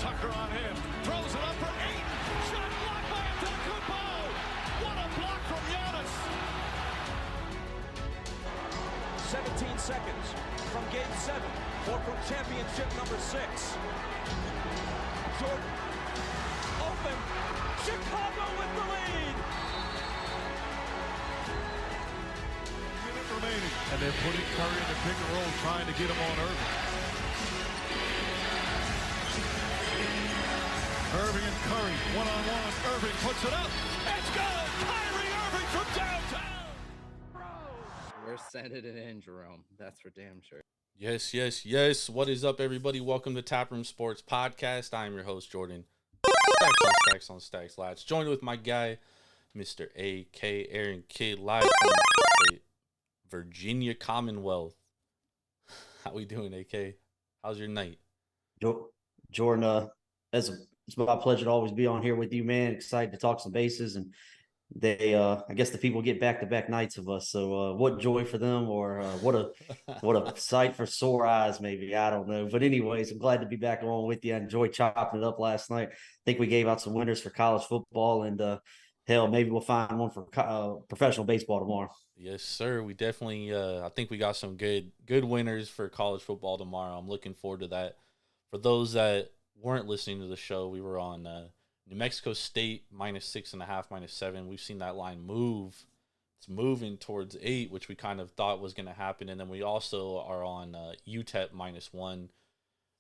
Tucker on him. Throws it up for 8. Shot blocked by Antetokounmpo. What a block from Giannis. 17 seconds from Game 7 or from championship number 6. Jordan, open. Chicago with the lead. Minute remaining. And they're putting Curry in the pick and roll, trying to get him on Irving. Irving and Curry, one-on-one. Irving puts it up. It's good! Kyrie Irving from downtown! We're sending it in, Jerome. That's for damn sure. Yes, yes, yes. What is up, everybody? Welcome to Taproom Sports Podcast. I'm your host, Jordan. Stacks on stacks on stacks, lads. Joined with my guy, Mr. A.K. Aaron Kidd, live from the Virginia Commonwealth. How we doing, A.K.? How's your night? Jordan, it's my pleasure to always be on here with you, man. Excited to talk some bases, and I guess the people get back-to-back nights of us. So what joy for them, or what a sight for sore eyes, maybe. I don't know. But anyways, I'm glad to be back along with you. I enjoyed chopping it up last night. I think we gave out some winners for college football, and hell, maybe we'll find one for professional baseball tomorrow. Yes, sir. We definitely I think we got some good winners for college football tomorrow. I'm looking forward to that. For those that weren't listening to the show, we were on New Mexico State -6.5, -7. We've seen that line move. It's moving towards 8, which we kind of thought was going to happen. And then we also are on UTEP -1.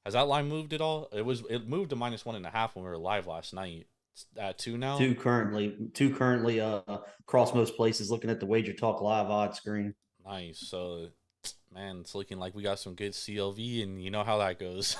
Has that line moved at all? It moved to -1.5 when we were live last night. It's at 2 now. Two currently across most places. Looking at the Wager Talk live odds screen. Nice. So, man, it's looking like we got some good CLV, and you know how that goes.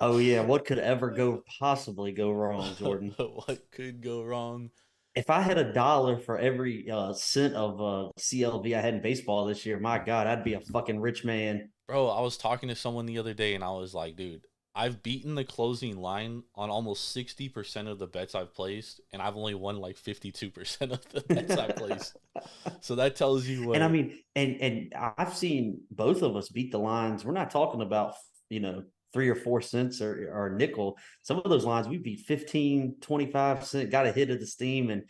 Oh yeah, what could ever possibly go wrong, Jordan? What could go wrong? If I had $1 for every cent of CLV I had in baseball this year, my God, I'd be a fucking rich man. Bro, I was talking to someone the other day, and I was like, dude, I've beaten the closing line on almost 60% of the bets I've placed, and I've only won like 52% of the bets I placed. So that tells you what. And I mean, and I've seen both of us beat the lines. We're not talking about, 3 or 4 cents or a nickel. Some of those lines we beat 15, 25 cents, got a hit of the steam, and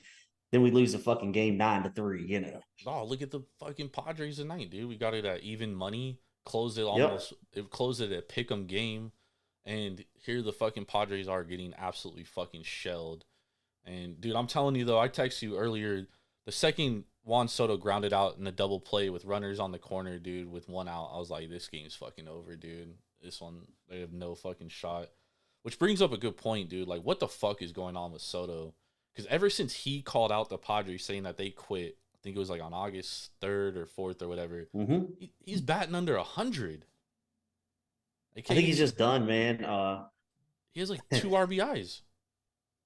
then we lose a fucking game 9-3, Oh, look at the fucking Padres tonight, dude. We got it at even money. Closed it almost. Yep. It closed it at pick'em game. And here the fucking Padres are getting absolutely fucking shelled. And, dude, I'm telling you, though, I texted you earlier, the second Juan Soto grounded out in a double play with runners on the corner, dude, with 1 out, I was like, this game's fucking over, dude. This one, they have no fucking shot. Which brings up a good point, dude. Like, what the fuck is going on with Soto? Because ever since he called out the Padres saying that they quit, I think it was like on August 3rd or 4th or whatever, he's batting under 100. I think he's just done, man. He has like 2 RBIs.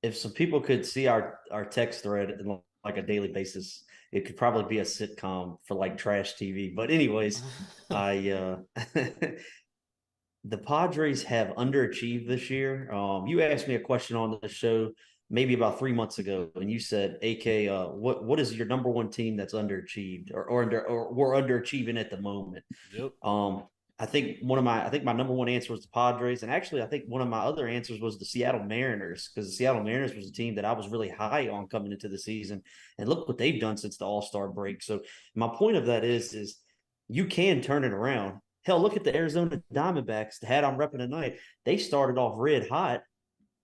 If some people could see our text thread on like a daily basis, it could probably be a sitcom for like trash TV. But anyways, the Padres have underachieved this year. You asked me a question on the show maybe about 3 months ago, and you said, "AK, what is your number one team that's underachieved or we're underachieving at the moment?" Yep. I think my number one answer was the Padres, and actually I think one of my other answers was the Seattle Mariners, because the Seattle Mariners was a team that I was really high on coming into the season, and look what they've done since the All-Star break. So my point of that is you can turn it around. Hell, look at the Arizona Diamondbacks, the hat I'm repping tonight. They started off red hot.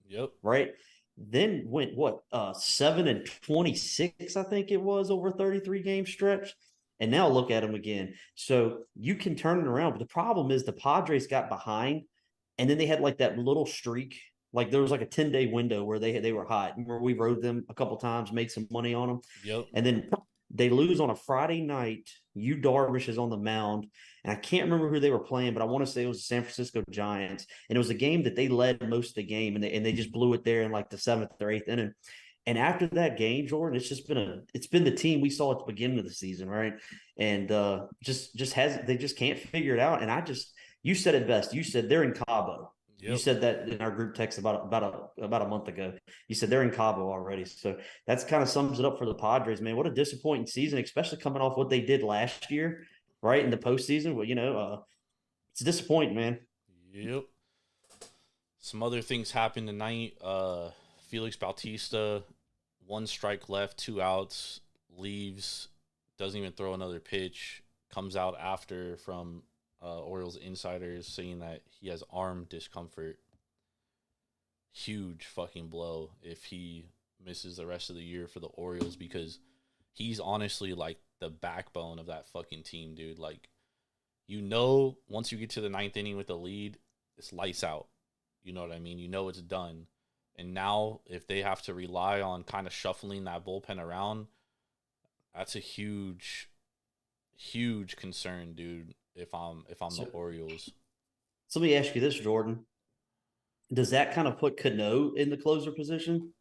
Yep. Right. Then went 7-26, I think it was, over a 33-game stretch. And now look at them again. So you can turn it around. But the problem is the Padres got behind, and then they had like that little streak. Like there was like a 10-day window where they were hot. Remember, we rode them a couple times, made some money on them. Yep. And then they lose on a Friday night. Yu Darvish is on the mound. And I can't remember who they were playing, but I want to say it was the San Francisco Giants. And it was a game that they led most of the game, and they just blew it there in like the 7th or 8th inning. And after that game, Jordan, it's been the team we saw at the beginning of the season, right? And they just can't figure it out. And you said it best. You said they're in Cabo. Yep. You said that in our group text about a month ago. You said they're in Cabo already. So that's kind of sums it up for the Padres, man. What a disappointing season, especially coming off what they did last year, right, in the postseason. Well, it's disappointing, man. Yep. Some other things happened tonight. Felix Bautista, 1 strike left, 2 outs, leaves, doesn't even throw another pitch. Comes out after from Orioles insiders saying that he has arm discomfort. Huge fucking blow if he misses the rest of the year for the Orioles, because he's honestly like the backbone of that fucking team, dude. Like, once you get to the 9th inning with the lead, it's lights out. You know what I mean? You know it's done. And now if they have to rely on kind of shuffling that bullpen around, that's a huge, huge concern, dude. If I'm the Orioles. So let me ask you this, Jordan. Does that kind of put Cano in the closer position?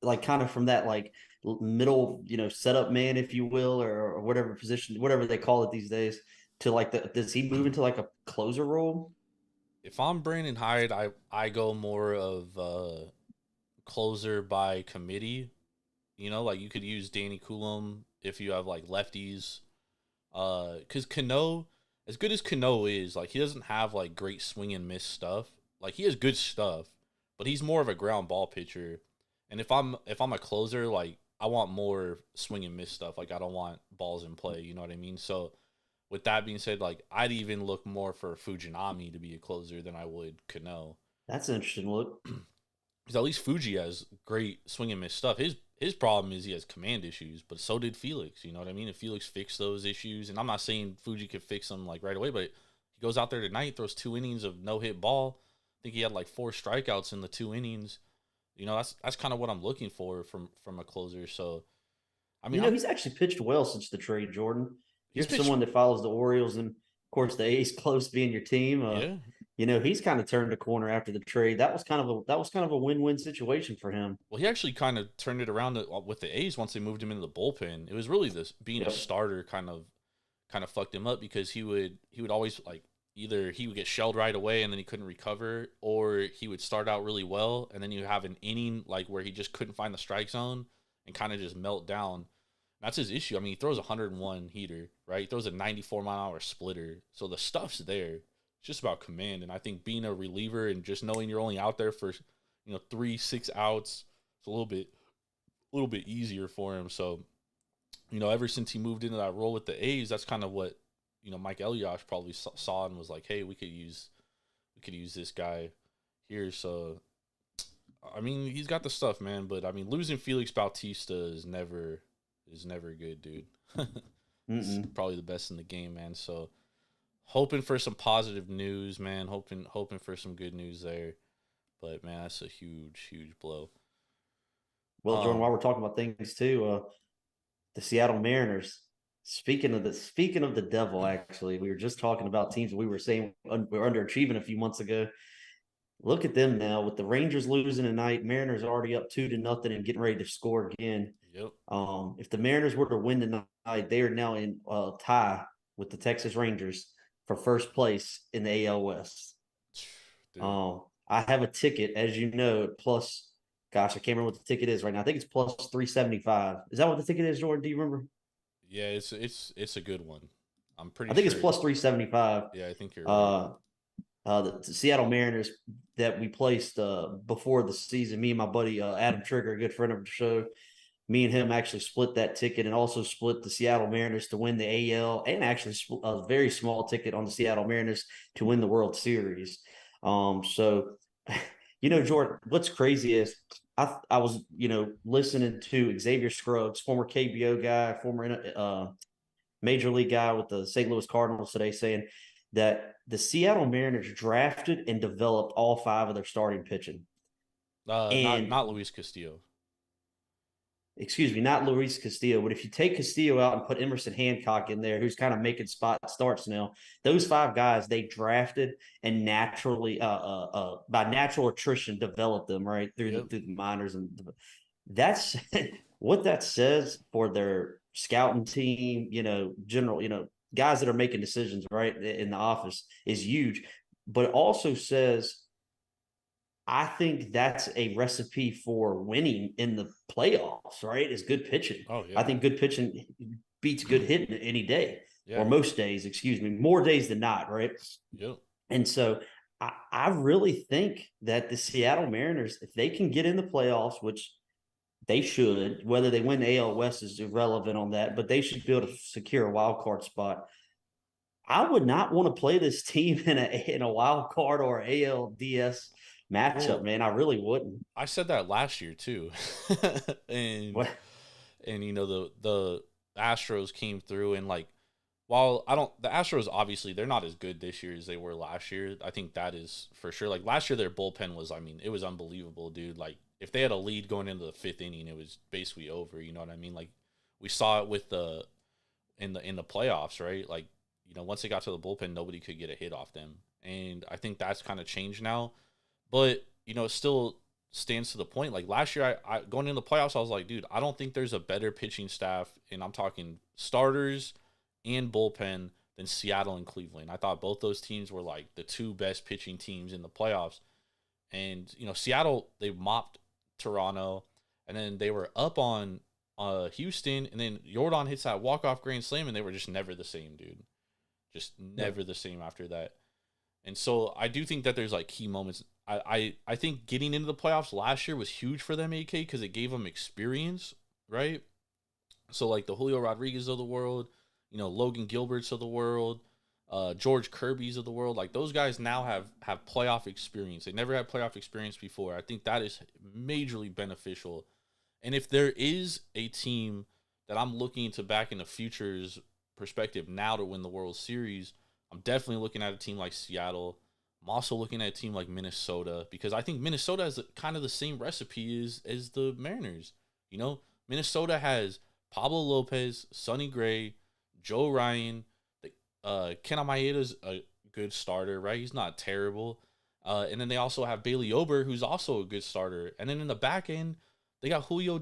Like kind of from that like middle, setup man, if you will, or whatever position, whatever they call it these days, to like does he move into like a closer role? If I'm Brandon Hyde, I go more of closer by committee. Like you could use Danny Coulomb if you have like lefties. Because Cano, as good as Cano is, like he doesn't have like great swing and miss stuff. Like he has good stuff, but he's more of a ground ball pitcher. And if I'm a closer, like I want more swing and miss stuff. Like I don't want balls in play. You know what I mean? So with that being said, like I'd even look more for Fujinami to be a closer than I would Cano. That's an interesting look. Because at least Fuji has great swing and miss stuff. His problem is he has command issues, but so did Felix. You know what I mean? If Felix fixed those issues, and I'm not saying Fuji could fix them like right away, but he goes out there tonight, throws 2 innings of no hit ball. I think he had like 4 strikeouts in the 2 innings. That's kind of what I'm looking for from a closer. So, I mean, he's actually pitched well since the trade, Jordan. You're pitched, someone that follows the Orioles, and of course the A's close being your team. Yeah. He's kind of turned a corner after the trade. That was kind of a win-win situation for him. Well, he actually kind of turned it around with the A's once they moved him into the bullpen. It was really this being a starter kind of fucked him up, because he would always like either he would get shelled right away and then he couldn't recover, or he would start out really well and then you have an inning like where he just couldn't find the strike zone and kind of just melt down. That's his issue. I mean, he throws a 101 heater, right? He throws a 94-mile-an-hour splitter. So the stuff's there. It's just about command. And I think being a reliever and just knowing you're only out there for, 3-6 outs, it's a little bit easier for him. So, ever since he moved into that role with the A's, that's kind of what, Mike Elias probably saw and was like, hey, we could use this guy here. So, I mean, he's got the stuff, man. But I mean, losing Felix Bautista is never good, dude. It's probably the best in the game, man. So, hoping for some positive news, man. Hoping for some good news there. But man, that's a huge blow. Well, Jordan, while we're talking about things too, the Seattle Mariners. Speaking of the devil, actually, we were just talking about teams we were saying we're underachieving a few months ago. Look at them now with the Rangers losing tonight. Mariners already up 2-0 and getting ready to score again. Yep. If the Mariners were to win tonight, they are now in tie with the Texas Rangers for first place in the AL West. I have a ticket, as you know, plus. Gosh, I can't remember what the ticket is right now. I think it's plus 375. Is that what the ticket is, Jordan? Do you remember? Yeah, it's a good one. I'm pretty. I think sure. it's plus 375. Yeah, I think you're right. The Seattle Mariners that we placed before the season. Me and my buddy Adam Trigger, a good friend of the show, me and him actually split that ticket and also split the Seattle Mariners to win the AL and actually a very small ticket on the Seattle Mariners to win the World Series. So. Jordan, what's crazy is I was, listening to Xavier Scruggs, former KBO guy, former major league guy with the St. Louis Cardinals today, saying that the Seattle Mariners drafted and developed all 5 of their starting pitching. Not Luis Castillo. Excuse me, not Luis Castillo, but if you take Castillo out and put Emerson Hancock in there, who's kind of making spot starts now, those 5 guys they drafted and naturally, by natural attrition, developed them right through the minors, and that's what that says for their scouting team. General, guys that are making decisions right in the office is huge, but it also says. I think that's a recipe for winning in the playoffs, right? Is good pitching. Oh, yeah. I think good pitching beats good hitting any day, yeah. or most days, excuse me, more days than not, right? Yep. And so I really think that the Seattle Mariners, if they can get in the playoffs, which they should, whether they win the AL West is irrelevant on that, but they should be able to secure a wild card spot. I would not want to play this team in a wild card or ALDS matchup, Well, man. I really wouldn't. I said that last year too, and What? you know the Astros came through and like while I don't the Astros obviously they're not as good this year as they were last year. I think that is for sure. Like last year their bullpen was it was unbelievable, dude. Like if they had a lead going into the 5th inning, it was basically over, you know what I mean? Like we saw it with the in the playoffs, right? Like, you know, once they got to the bullpen, nobody could get a hit off them. And I think that's kind of changed now. But, you know, it still stands to the point. Like last year, I going into the playoffs, I was like, dude, I don't think there's a better pitching staff, and I'm talking starters and bullpen, than Seattle and Cleveland. I thought both those teams were like the 2 best pitching teams in the playoffs. And, you know, Seattle, they mopped Toronto, and then they were up on Houston, and then Jordan hits that walk-off grand slam, and they were just never the same, dude. Just never the same after that. And so I do think that there's like key moments. I think getting into the playoffs last year was huge for them, AK, because it gave them experience, right? So like the Julio Rodriguez of the world, you know, Logan Gilberts of the world, George Kirby's of the world, like those guys now have playoff experience. They never had playoff experience before. I think that is majorly beneficial. And if there is a team that I'm looking to back in the future's perspective now to win the World Series, I'm definitely looking at a team like Seattle. I'm also looking at a team like Minnesota, because I think Minnesota has kind of the same recipe as the Mariners. You know, Minnesota has Pablo Lopez, Sonny Gray, Joe Ryan. Ken Amaeda's a good starter, right? He's not terrible. And then they also have Bailey Ober, who's also a good starter. And then in the back end, they got Johan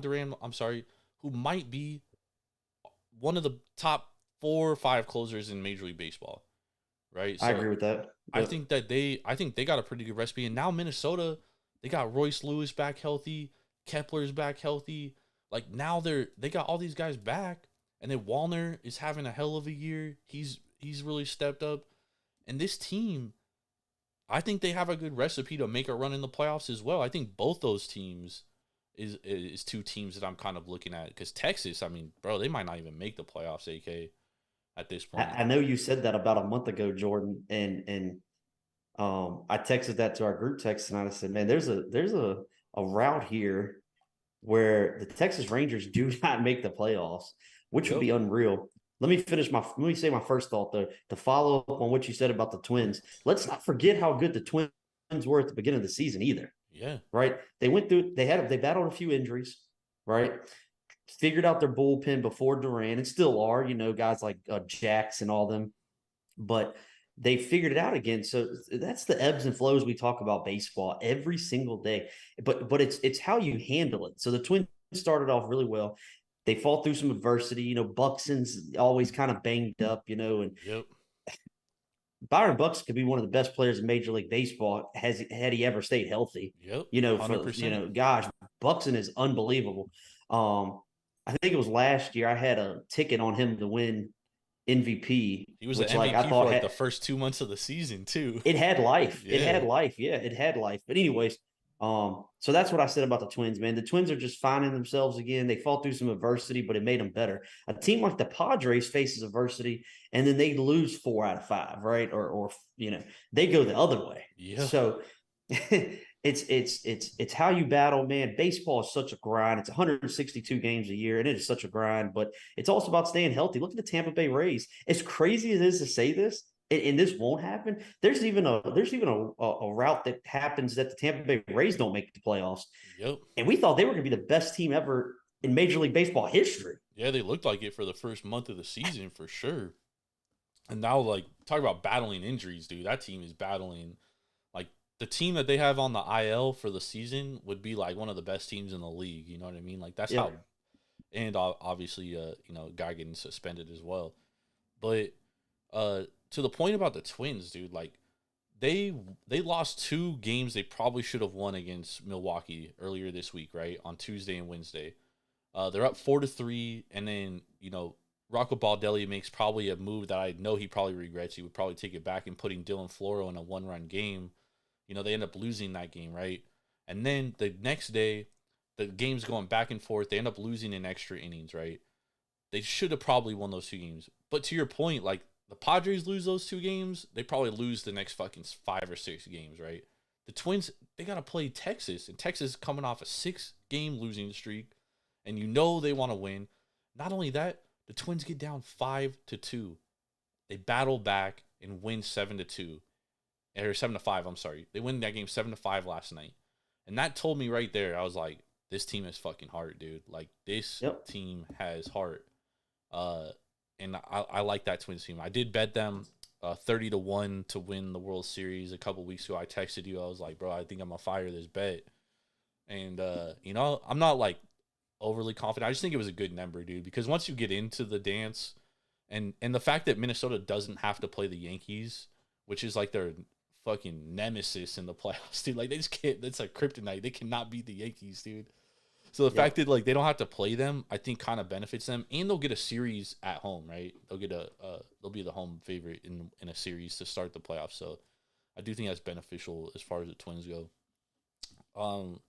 Duran, I'm sorry, who might be one of the top 4 or 5 closers in Major League Baseball, right? So I agree with that. Yep. I think they got a pretty good recipe. And now Minnesota, they got Royce Lewis back healthy, Kepler's back healthy. Like now they got all these guys back, and then Wallner is having a hell of a year. He's really stepped up. And this team, I think they have a good recipe to make a run in the playoffs as well. I think both those teams is 2 teams that I'm kind of looking at, because Texas, I mean, bro, they might not even make the playoffs, AK, at this point. I know you said that about a month ago, Jordan, and I texted that to our group text tonight. I said, man, there's a route here where the Texas Rangers do not make the playoffs, which would be unreal. Let me say my first thought though, to follow up on what you said about the Twins. Let's not forget how good the Twins were at the beginning of the season either. Yeah. Right. They battled a few injuries, right? Figured out their bullpen before Duran, and still are, you know, guys like Jax and all them, but they figured it out again. So that's the ebbs and flows we talk about baseball every single day. But it's how you handle it. So the Twins started off really well. They fought through some adversity. You know, Buxton's always kind of banged up, you know, and Byron Buxton could be one of the best players in Major League Baseball had he ever stayed healthy. Yep. You know, 100%. gosh, Buxton is unbelievable. I think it was last year I had a ticket on him to win MVP. He was the MVP I thought for the first 2 months of the season too. It had life. Yeah. It had life. Yeah, it had life. But anyways, so that's what I said about the Twins, man. The Twins are just finding themselves again. They fought through some adversity, but it made them better. A team like the Padres faces adversity, and then they lose 4 out of 5, right? Or you know, they go the other way. Yeah. So it's how you battle, man. Baseball is such a grind. It's 162 games a year, and it is such a grind. But it's also about staying healthy. Look at the Tampa Bay Rays. As crazy as it is to say this, and this won't happen. There's even a route that happens that the Tampa Bay Rays don't make the playoffs. Yep. And we thought they were going to be the best team ever in Major League Baseball history. Yeah, they looked like it for the first month of the season for sure. And now, like, talk about battling injuries, dude. That team is battling. Like, the team that they have on the IL for the season would be like one of the best teams in the league. You know what I mean? Like, that's how. And obviously, you know, guy getting suspended as well. But to the point about the Twins, dude, like they lost 2 games they probably should have won against Milwaukee earlier this week, right? On Tuesday and Wednesday. They're up 4-3, and then, you know, Rocco Baldelli makes probably a move that I know he probably regrets. He would probably take it back and putting Dylan Floro in a 1-run game. They end up losing that game, right? And then the next day, the game's going back and forth. They end up losing in extra innings, right? They should have probably won those 2 games. But to your point, like, the Padres lose those 2 games, they probably lose the next fucking 5 or 6 games, right? The Twins, they got to play Texas, and Texas coming off a 6-game losing streak, and they want to win. Not only that, the Twins get down 5-2. They battle back and win 7-2. Or 7-5, I'm sorry. They win that game 7-5 last night. And that told me right there, I was like, this team is fucking heart, dude. Like, this team has heart. And I like that Twins team. I did bet them 30-1 to win the World Series a couple weeks ago. I texted you. I was like, bro, I think I'm going to fire this bet. And, I'm not, like, overly confident. I just think it was a good number, dude, because once you get into the dance and the fact that Minnesota doesn't have to play the Yankees, which is like their fucking nemesis in the playoffs, dude, like they just can't, that's like kryptonite. They cannot beat the Yankees, dude. So the fact that like they don't have to play them, I think kind of benefits them, and they'll get a series at home, right? They'll get they'll be the home favorite in a series to start the playoffs. So I do think that's beneficial as far as the Twins go.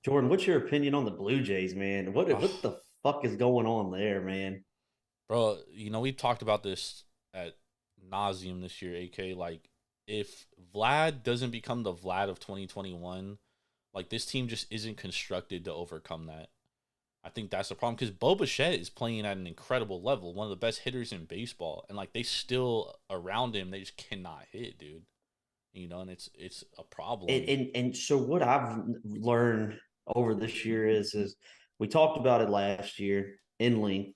Jordan, what's your opinion on the Blue Jays, man? What the fuck is going on there, man? Bro, we talked about this at nauseum this year, AK. Like, if Vlad doesn't become the Vlad of 2021, like, this team just isn't constructed to overcome that. I think that's the problem, because Bo Bichette is playing at an incredible level, one of the best hitters in baseball, and like they still around him, they just cannot hit, dude. And it's a problem. And so what I've learned over this year is we talked about it last year in length.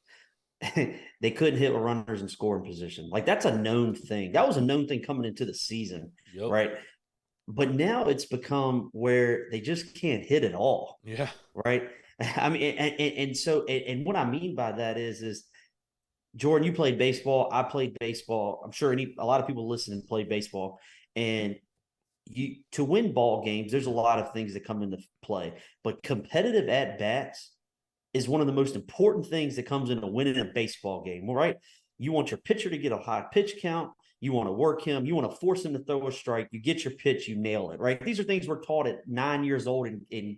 They couldn't hit with runners in scoring position. Like, that's a known thing. That was a known thing coming into the season, right? But now it's become where they just can't hit at all. Yeah. Right. I mean, and so what I mean by that is Jordan, you played baseball. I played baseball. I'm sure a lot of people listening played baseball, and to win ball games, there's a lot of things that come into play, but competitive at bats is one of the most important things that comes into winning a baseball game, right? You want your pitcher to get a high pitch count. You want to work him. You want to force him to throw a strike. You get your pitch, you nail it, right? These are things we're taught at 9 years old in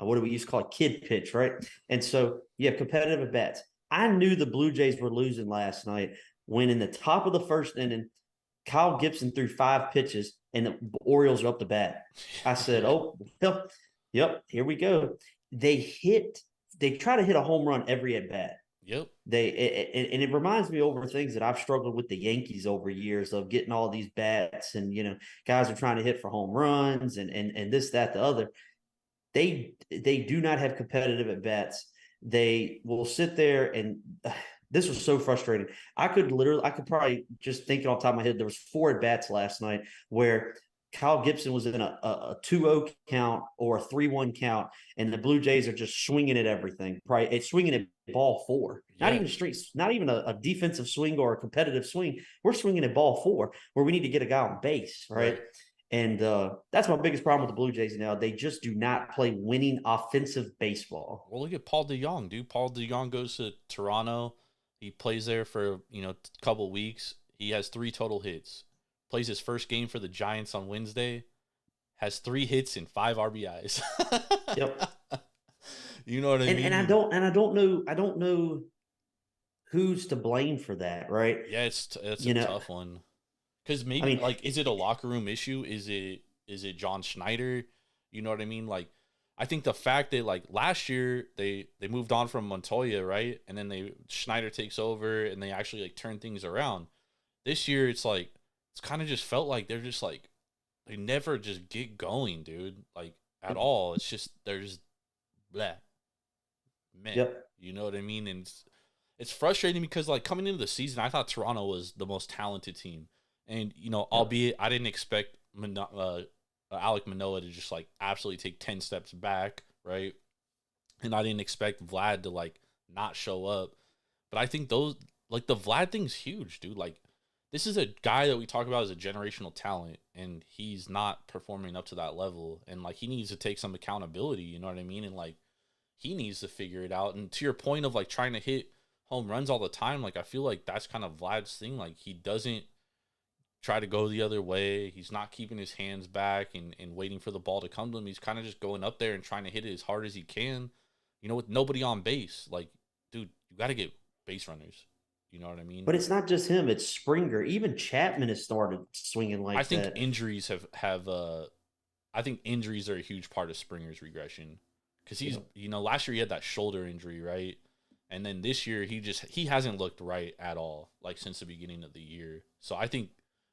what do we used to call it, kid pitch, right? And so you have competitive at bats. I knew the Blue Jays were losing last night when in the top of the first inning, Kyle Gibson threw 5 pitches and the Orioles are up the bat. I said, oh, yep, here we go. They try to hit a home run every at bat. Yep. And it reminds me over things that I've struggled with the Yankees over years of getting all these bats and, guys are trying to hit for home runs and this, that, the other. They do not have competitive at bats. They will sit there and this was so frustrating. I could probably just think it off the top of my head. There was 4 at bats last night where Kyle Gibson was in a 2-0 count or a 3-1 count, and the Blue Jays are just swinging at everything. Right, it's swinging at ball 4, not even straight, not even a defensive swing or a competitive swing. We're swinging at ball 4 where we need to get a guy on base, right? And that's my biggest problem with the Blue Jays now. They just do not play winning offensive baseball. Well, look at Paul DeJong, dude. Paul DeJong goes to Toronto. He plays there for a couple weeks. He has 3 total hits. Plays his first game for the Giants on Wednesday. Has 3 hits and 5 RBIs. Yep. You know what I mean? And I don't know who's to blame for that, right? Yeah, it's a tough one. Because maybe is it a locker room issue? Is it John Schneider? You know what I mean? Like, I think the fact that like last year they moved on from Montoya, right? And then Schneider takes over and they actually like turn things around. This year it's like it's kind of just felt like they're just like they never just get going, dude. Like at all. It's just they're just bleh. Man. Yep. You know what I mean? And it's frustrating because like coming into the season, I thought Toronto was the most talented team. And, albeit I didn't expect Alek Manoah to just, like, absolutely take 10 steps back, right? And I didn't expect Vlad to, like, not show up. But I think the Vlad thing's huge, dude. Like, this is a guy that we talk about as a generational talent, and he's not performing up to that level. And, like, he needs to take some accountability, you know what I mean? And, like, he needs to figure it out. And to your point of, like, trying to hit home runs all the time. Like, I feel like that's kind of Vlad's thing. Like, he doesn't try to go the other way. He's not keeping his hands back and waiting for the ball to come to him. He's kind of just going up there and trying to hit it as hard as he can, with nobody on base. Like, dude, you got to get base runners. You know what I mean? But it's not just him. It's Springer. Even Chapman has started swinging like that. I think injuries have I think injuries are a huge part of Springer's regression because he's, last year he had that shoulder injury, right? And then this year he hasn't looked right at all, like since the beginning of the year. So I think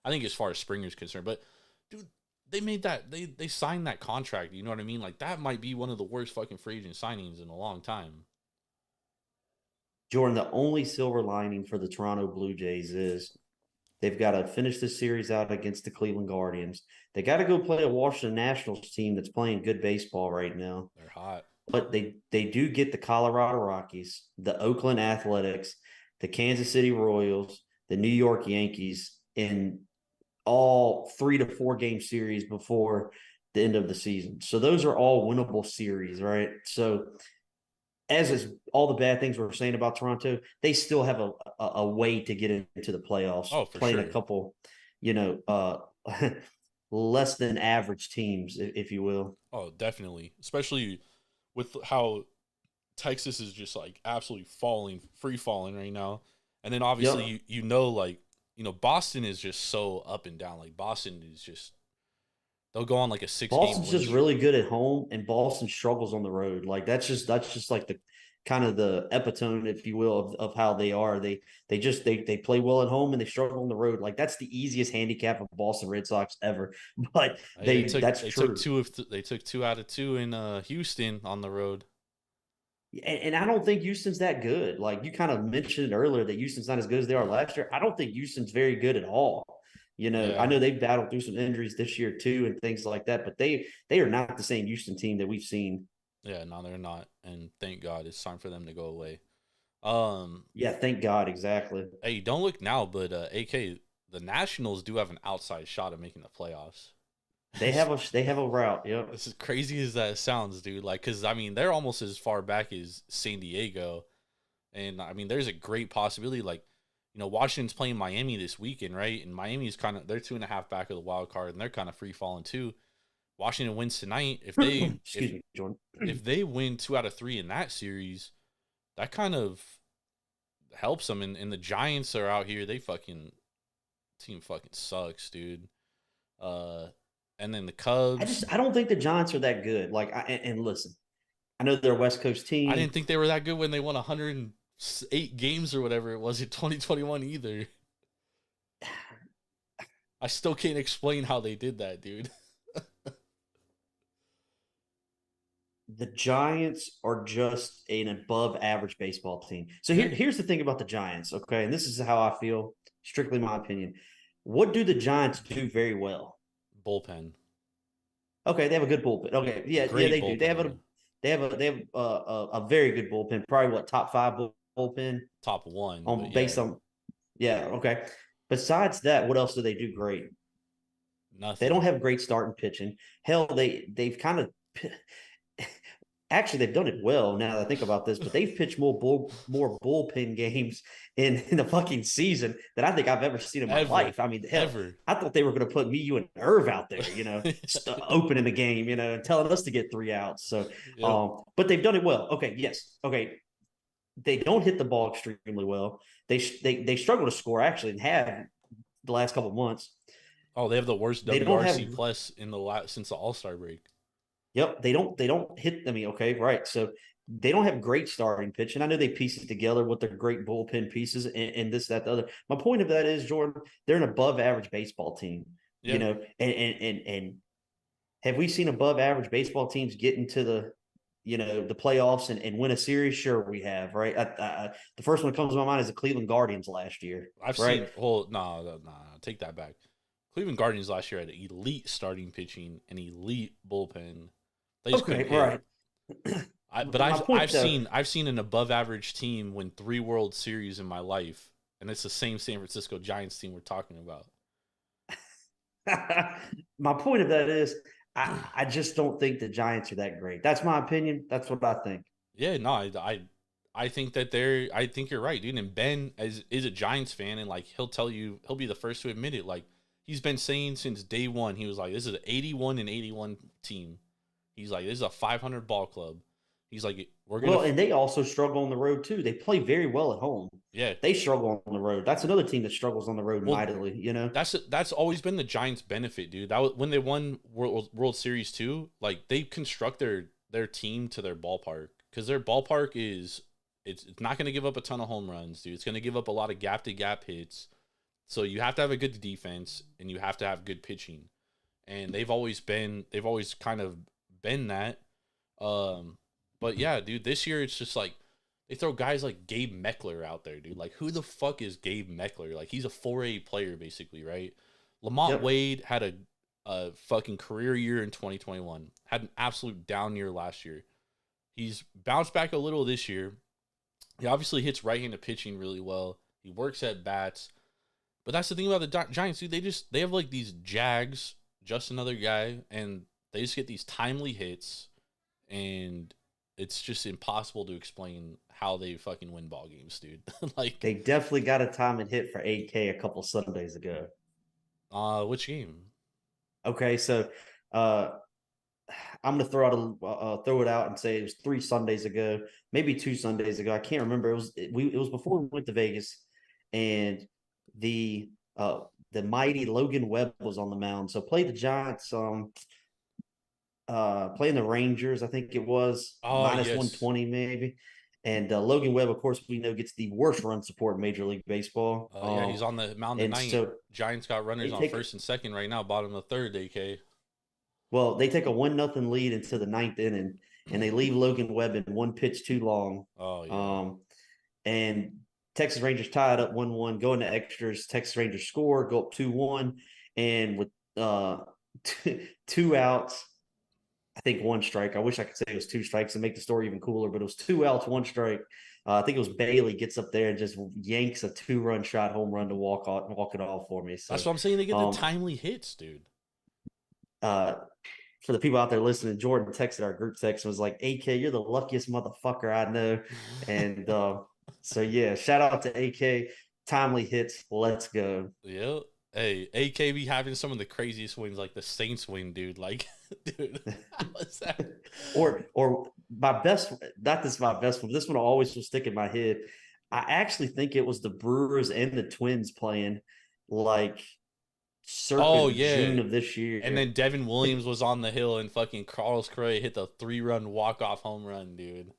as far as Springer's concerned, but dude, they made that they signed that contract. You know what I mean? Like, that might be one of the worst fucking free agent signings in a long time. Jordan, the only silver lining for the Toronto Blue Jays is they've got to finish this series out against the Cleveland Guardians. They got to go play a Washington Nationals team that's playing good baseball right now. They're hot. But they do get the Colorado Rockies, the Oakland Athletics, the Kansas City Royals, the New York Yankees in all 3 to 4 game series before the end of the season. So those are all winnable series, right? So as is all the bad things we're saying about Toronto, they still have a way to get into the playoffs. Oh, for playing sure. A couple, less than average teams, if you will. Oh, definitely. Especially with how Texas is just like absolutely free falling right now. And then obviously, Boston is just so up and down. Like, Boston is just, they'll go on like a 6-game Boston's just really good at home, and Boston struggles on the road. Like, that's just like the kind of the epitome, if you will, of how they are. They play well at home and they struggle on the road. Like, that's the easiest handicap of Boston Red Sox ever. But they took 2 out of 2 in Houston on the road. And I don't think Houston's that good. Like, you kind of mentioned earlier that Houston's not as good as they are last year. I don't think Houston's very good at all. Yeah. I know they've battled through some injuries this year too and things like that, but they are not the same Houston team that we've seen. Yeah, no, they're not. And thank God it's time for them to go away. Yeah, thank God, exactly. Hey, don't look now, but AK, the Nationals do have an outside shot at making the playoffs. They have a route. Yeah. This is crazy as that sounds, dude. Like, because I mean, they're almost as far back as San Diego, and I mean, there's a great possibility. Like, Washington's playing Miami this weekend, right? And Miami's they're 2.5 back of the wild card, and they're kind of free falling too. Washington wins tonight. If they if they win 2 out of 3 in that series, that kind of helps them. And the Giants are out here. Team fucking sucks, dude. And then the Cubs. I don't think the Giants are that good. Like, and listen, I know they're a West Coast team. I didn't think they were that good when they won 108 games or whatever it was in 2021 either. I still can't explain how they did that, dude. The Giants are just an above average baseball team. So here's the thing about the Giants, okay? And this is how I feel, strictly my opinion. What do the Giants do very well? Bullpen. Okay, they have a good bullpen. Okay, yeah, they do. They have a very good bullpen. Probably top 5 bullpen. Top 1. Based on, okay. Besides that, what else do they do great? Nothing. They don't have great starting pitching. Hell, they've kind of actually they've done it well now that I think about this, but they've pitched more bullpen games in the fucking season than I think I've ever seen in my life. I mean, hell, I thought they were going to put me, you, and Irv out there, just opening the game, and telling us to get 3 outs. So, but they've done it well. Okay, yes, okay. They don't hit the ball extremely well. They struggle to score actually, and have the last couple of months. Oh, they have the worst WRC plus in since the All-Star break. Yep, they don't hit. I mean, okay, right. So they don't have great starting pitch, and I know they piece it together with their great bullpen pieces and this, that, the other. My point of that is, Jordan, they're an above average baseball team. And have we seen above average baseball teams get into the playoffs and win a series? Sure, we have, right? The first one that comes to my mind is the Cleveland Guardians last year. Take that back. Cleveland Guardians last year had elite starting pitching and elite bullpen. Right. I've seen an above average team win 3 World Series in my life, and it's the same San Francisco Giants team we're talking about. My point of that is, I just don't think the Giants are that great. That's my opinion. That's what I think. Yeah, no, I think that I think you're right, dude. And Ben is a Giants fan, and like he'll tell you, he'll be the first to admit it. Like he's been saying since day one, he was like, "This is an 81-81 team." He's like, "This is a 500 ball club." He's like, "We're gonna." Well, and they also struggle on the road too. They play very well at home. Yeah. They struggle on the road. That's another team that struggles on the road Well, mightily. You know, that's always been the Giants' benefit, dude. That was when they won World Series too. Like they construct their team to their ballpark because their ballpark is it's not going to give up a ton of home runs, dude. It's going to give up a lot of gap to gap hits. So you have to have a good defense and you have to have good pitching. And they've always kind of been that. But yeah, dude, this year it's just like they throw guys like Gabe Meckler out there, dude. Like who the fuck is Gabe Meckler? Like he's a 4A player basically, right? Lamont Wade had a fucking career year in 2021. Had an absolute down year last year. He's bounced back a little this year. He obviously hits right-handed pitching really well. He works at bats. But that's the thing about the Giants, dude. They have like these Jags, just another guy, and they just get these timely hits, and it's just impossible to explain how they fucking win ball games, dude. Like they definitely got a time and hit for 8K a couple Sundays ago. Which game? Okay, so I'm gonna throw it out and say it was 3 Sundays ago, maybe 2 Sundays ago. I can't remember. It was before we went to Vegas, and the mighty Logan Webb was on the mound. So played the Giants, playing the Rangers, I think it was minus 120 maybe. And Logan Webb, of course, we know gets the worst run support in Major League Baseball. Yeah, he's on the mound tonight. So Giants got runners on first and second right now, bottom of the third, AK. Well, they take a 1-0 lead into the 9th inning, and they leave Logan Webb in one pitch too long. Oh, yeah. And Texas Rangers tied up 1-1, go into extras. Texas Rangers score, go up 2-1, and with 2 outs, I think 1 strike. I wish I could say it was 2 strikes and make the story even cooler, but it was 2 outs, 1 strike. I think it was Bailey gets up there and just yanks a 2-run shot home run to walk it off for me. So that's what I'm saying. They get the timely hits, dude. For the people out there listening, Jordan texted our group text and was like, AK, you're the luckiest motherfucker I know. And so yeah, shout out to AK. Timely hits. Let's go. Yeah. Hey, AK be having some of the craziest wins, like the Saints win, dude. Like, dude, how was that? or my best, not this is my best one. This one always will stick in my head. I actually think it was the Brewers and the Twins playing like circa June of this year. And then Devin Williams was on the hill and fucking Carlos Correa hit the 3-run walk-off home run, dude.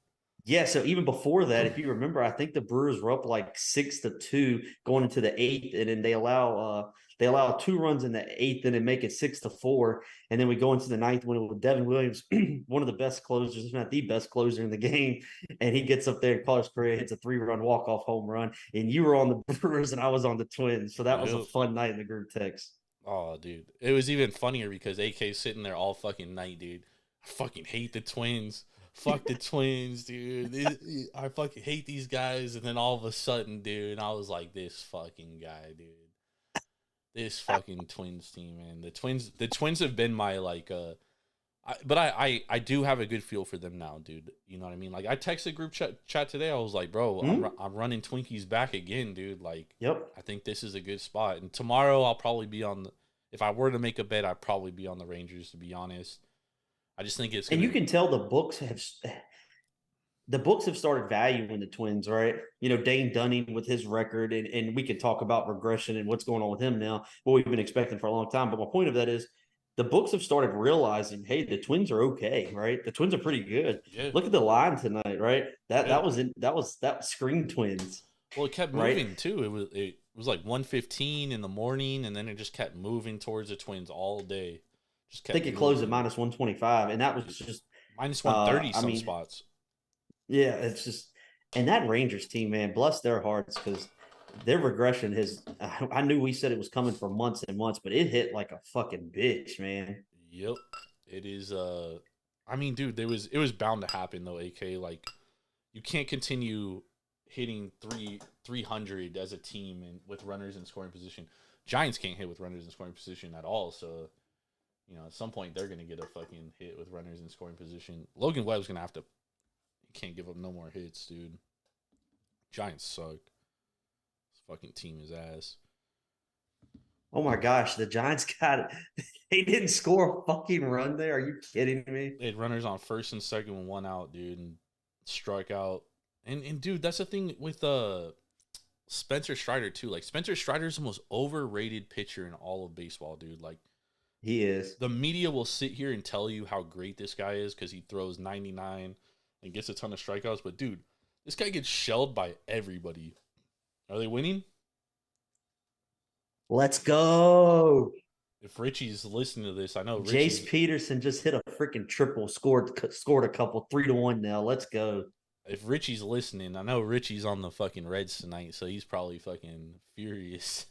Yeah, so even before that, if you remember, I think the Brewers were up like 6-2 going into the 8th, and then they allow 2 runs in the 8th and then make it 6-4. And then we go into the 9th when with Devin Williams, one of the best closers, if not the best closer in the game. And he gets up there and Carlos Correa hits a 3-run walk-off home run. And you were on the Brewers and I was on the Twins. So that was a fun night in the group text. Oh, dude. It was even funnier because AK's sitting there all fucking night, dude. I fucking hate the Twins. Fuck the Twins, dude. I fucking hate these guys. And then all of a sudden, dude, I was like, this fucking guy, dude. This fucking Twins team, man. The Twins have been my like but I do have a good feel for them now, dude. You know what I mean? Like I texted group chat today. I was like, bro, I'm running Twinkies back again, dude. Like, yep. I think this is a good spot. And tomorrow I'll probably be on if I were to make a bet, I'd probably be on the Rangers, to be honest. I just think it's and you can tell the books have started valuing the Twins, right? You know, Dane Dunning with his record, and we can talk about regression and what's going on with him now, what we've been expecting for a long time. But my point of that is the books have started realizing, hey, the Twins are okay, right? The Twins are pretty good. Yeah. Look at the line tonight, right? That was screen Twins. Well, it kept moving too. It was like 1:15 in the morning, and then it just kept moving towards the Twins all day. I think it closed at minus 125, and that was just minus 130 spots. Yeah, it's just, and that Rangers team, man, bless their hearts, because their regression has, I knew we said it was coming for months and months, but it hit like a fucking bitch, man. Yep. It is, I mean, dude, it was bound to happen though, AK. Like, you can't continue hitting 300 as a team and with runners in scoring position. Giants can't hit with runners in scoring position at all, so, you know, at some point they're going to get a fucking hit with runners in scoring position. Logan Webb's going to have to, he can't give up no more hits, dude. Giants suck. This fucking team is ass. Oh my gosh, the Giants got they didn't score a fucking run there. Are you kidding me? They had runners on first and second with 1 out, dude, and struck out. And dude, that's the thing with Spencer Strider too. Like Spencer Strider's the most overrated pitcher in all of baseball, dude. Like He is. the media will sit here and tell you how great this guy is because he throws 99 and gets a ton of strikeouts. But dude, this guy gets shelled by everybody. Are they winning? Let's go. If Richie's listening to this, I know Jace Peterson just hit a freaking triple, scored a couple, 3-1 now. Let's go. If Richie's listening, I know Richie's on the fucking Reds tonight, so he's probably fucking furious.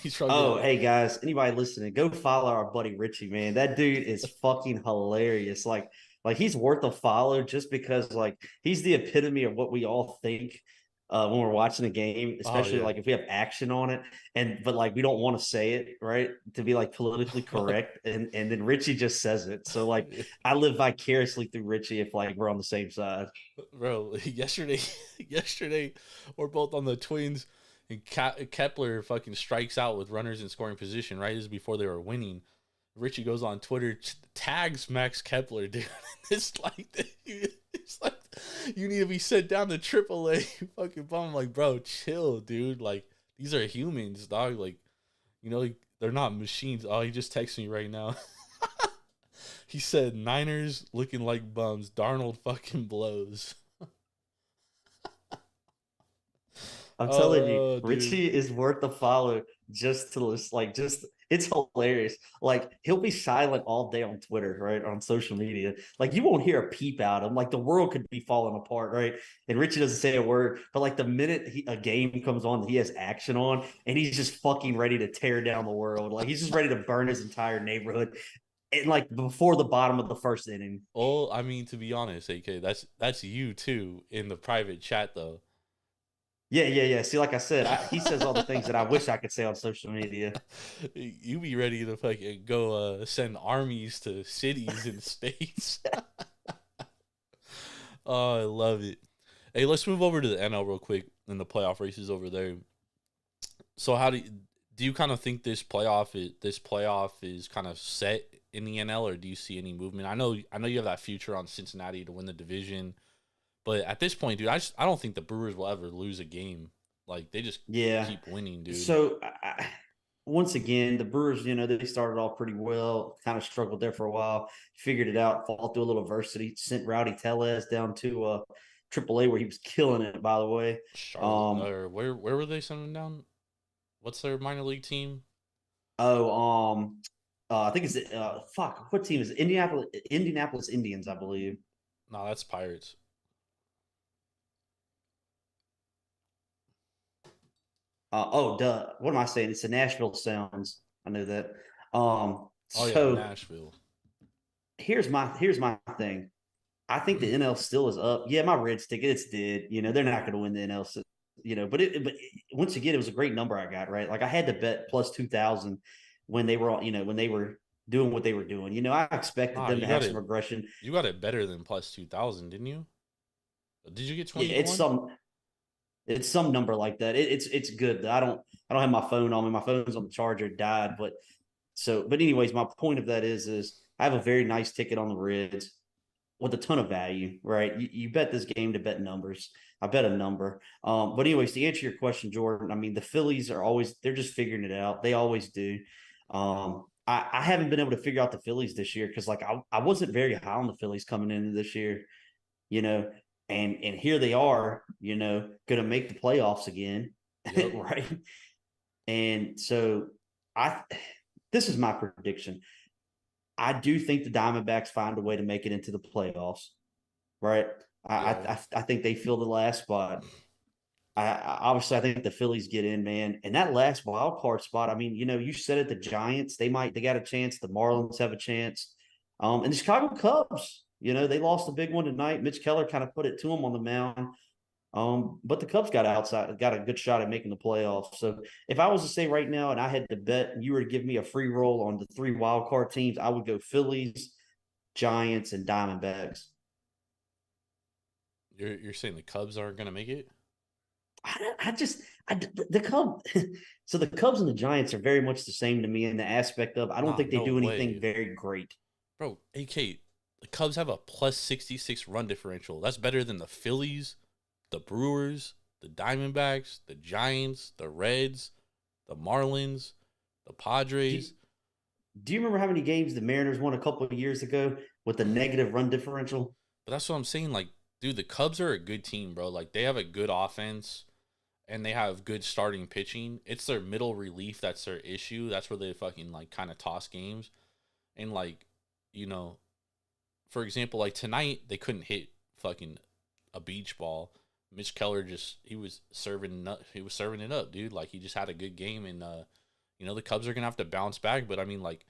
He's probably hey guys, anybody listening, go follow our buddy Richie, man. That dude is fucking hilarious. Like he's worth a follow just because like he's the epitome of what we all think when we're watching a game, especially like if we have action on it, but like we don't want to say it, right? To be like politically correct. and then Richie just says it. So like I live vicariously through Richie if like we're on the same side. Bro, yesterday we're both on the Twins and Kepler fucking strikes out with runners in scoring position, right? This is before they were winning. Richie goes on Twitter, tags Max Kepler, dude. It's like you need to be sent down to AAA. Fucking bum. I'm like, bro, chill, dude. Like, these are humans, dog. Like, like, they're not machines. Oh, he just texted me right now. He said, Niners looking like bums. Darnold fucking blows. I'm telling you, dude. Richie is worth the follow just to list. Like, just it's hilarious. Like, he'll be silent all day on Twitter, right? On social media. Like, you won't hear a peep out of him. Like, the world could be falling apart, right? And Richie doesn't say a word. But like the minute a game comes on, he has action on, and he's just fucking ready to tear down the world. Like, he's just ready to burn his entire neighborhood. And like before the bottom of the first inning. Oh, I mean, to be honest, AK, that's you too in the private chat though. Yeah. See, like I said, he says all the things that I wish I could say on social media. You be ready to fucking go send armies to cities and states. Oh, I love it. Hey, let's move over to the NL real quick and the playoff races over there. So, how do you kind of think this playoff is kind of set in the NL, or do you see any movement? I know you have that future on Cincinnati to win the division. But at this point, dude, I don't think the Brewers will ever lose a game. Like, they just keep winning, dude. So, once again, the Brewers, they started off pretty well, kind of struggled there for a while, figured it out, fought through a little adversity, sent Rowdy Tellez down to AAA where he was killing it, by the way. Charlotte, where were they sending him down? What's their minor league team? I think it's what team is it? Indianapolis Indians, I believe. No, that's Pirates. What am I saying? It's the Nashville Sounds. I know that. Nashville. Here's my thing. I think the NL still is up. Yeah, my Reds ticket, it's dead. They're not going to win the NL. But once again, it was a great number I got, right? Like I had to bet plus 2,000 when they were, when they were doing what they were doing. I expected them to have some regression. You got it better than plus 2,000, didn't you? Did you get 20? Yeah, it's some number like that. It's good. I don't have my phone on me. My phone's on the charger. It died, but anyways, my point of that is I have a very nice ticket on the Reds with a ton of value. Right? You bet this game to bet numbers. I bet a number. But anyways, to answer your question, Jordan, I mean the Phillies they're just figuring it out. They always do. I haven't been able to figure out the Phillies this year because like I wasn't very high on the Phillies coming into this year. And here they are, going to make the playoffs again, yep. Right? And so this is my prediction. I do think the Diamondbacks find a way to make it into the playoffs, right? Yeah. I think they fill the last spot. Obviously, I think the Phillies get in, man. And that last wild card spot, I mean, you said it, the Giants, they got a chance. The Marlins have a chance. And the Chicago Cubs, they lost a big one tonight. Mitch Keller kind of put it to them on the mound. But the Cubs got a good shot at making the playoffs. So if I was to say right now and I had to bet and you were to give me a free roll on the 3 wild card teams, I would go Phillies, Giants, and Diamondbacks. You're saying the Cubs aren't going to make it? The Cubs. So the Cubs and the Giants are very much the same to me in the aspect of I don't Nah, think they no do anything way. very great. Bro, AK, the Cubs have a plus 66 run differential. That's better than the Phillies, the Brewers, the Diamondbacks, the Giants, the Reds, the Marlins, the Do you, Padres. do you remember how many games the Mariners won a couple of years ago with a negative run differential? But that's what I'm saying. Like, dude, the Cubs are a good team, bro. Like, they have a good offense and they have good starting pitching. It's their middle relief that's their issue. That's where they fucking, like, kind of toss games. And, like, you know, for example, like tonight, they couldn't hit fucking a beach ball. Mitch Keller he was serving it up, dude. Like, he just had a good game. And, the Cubs are going to have to bounce back. But, I mean, like,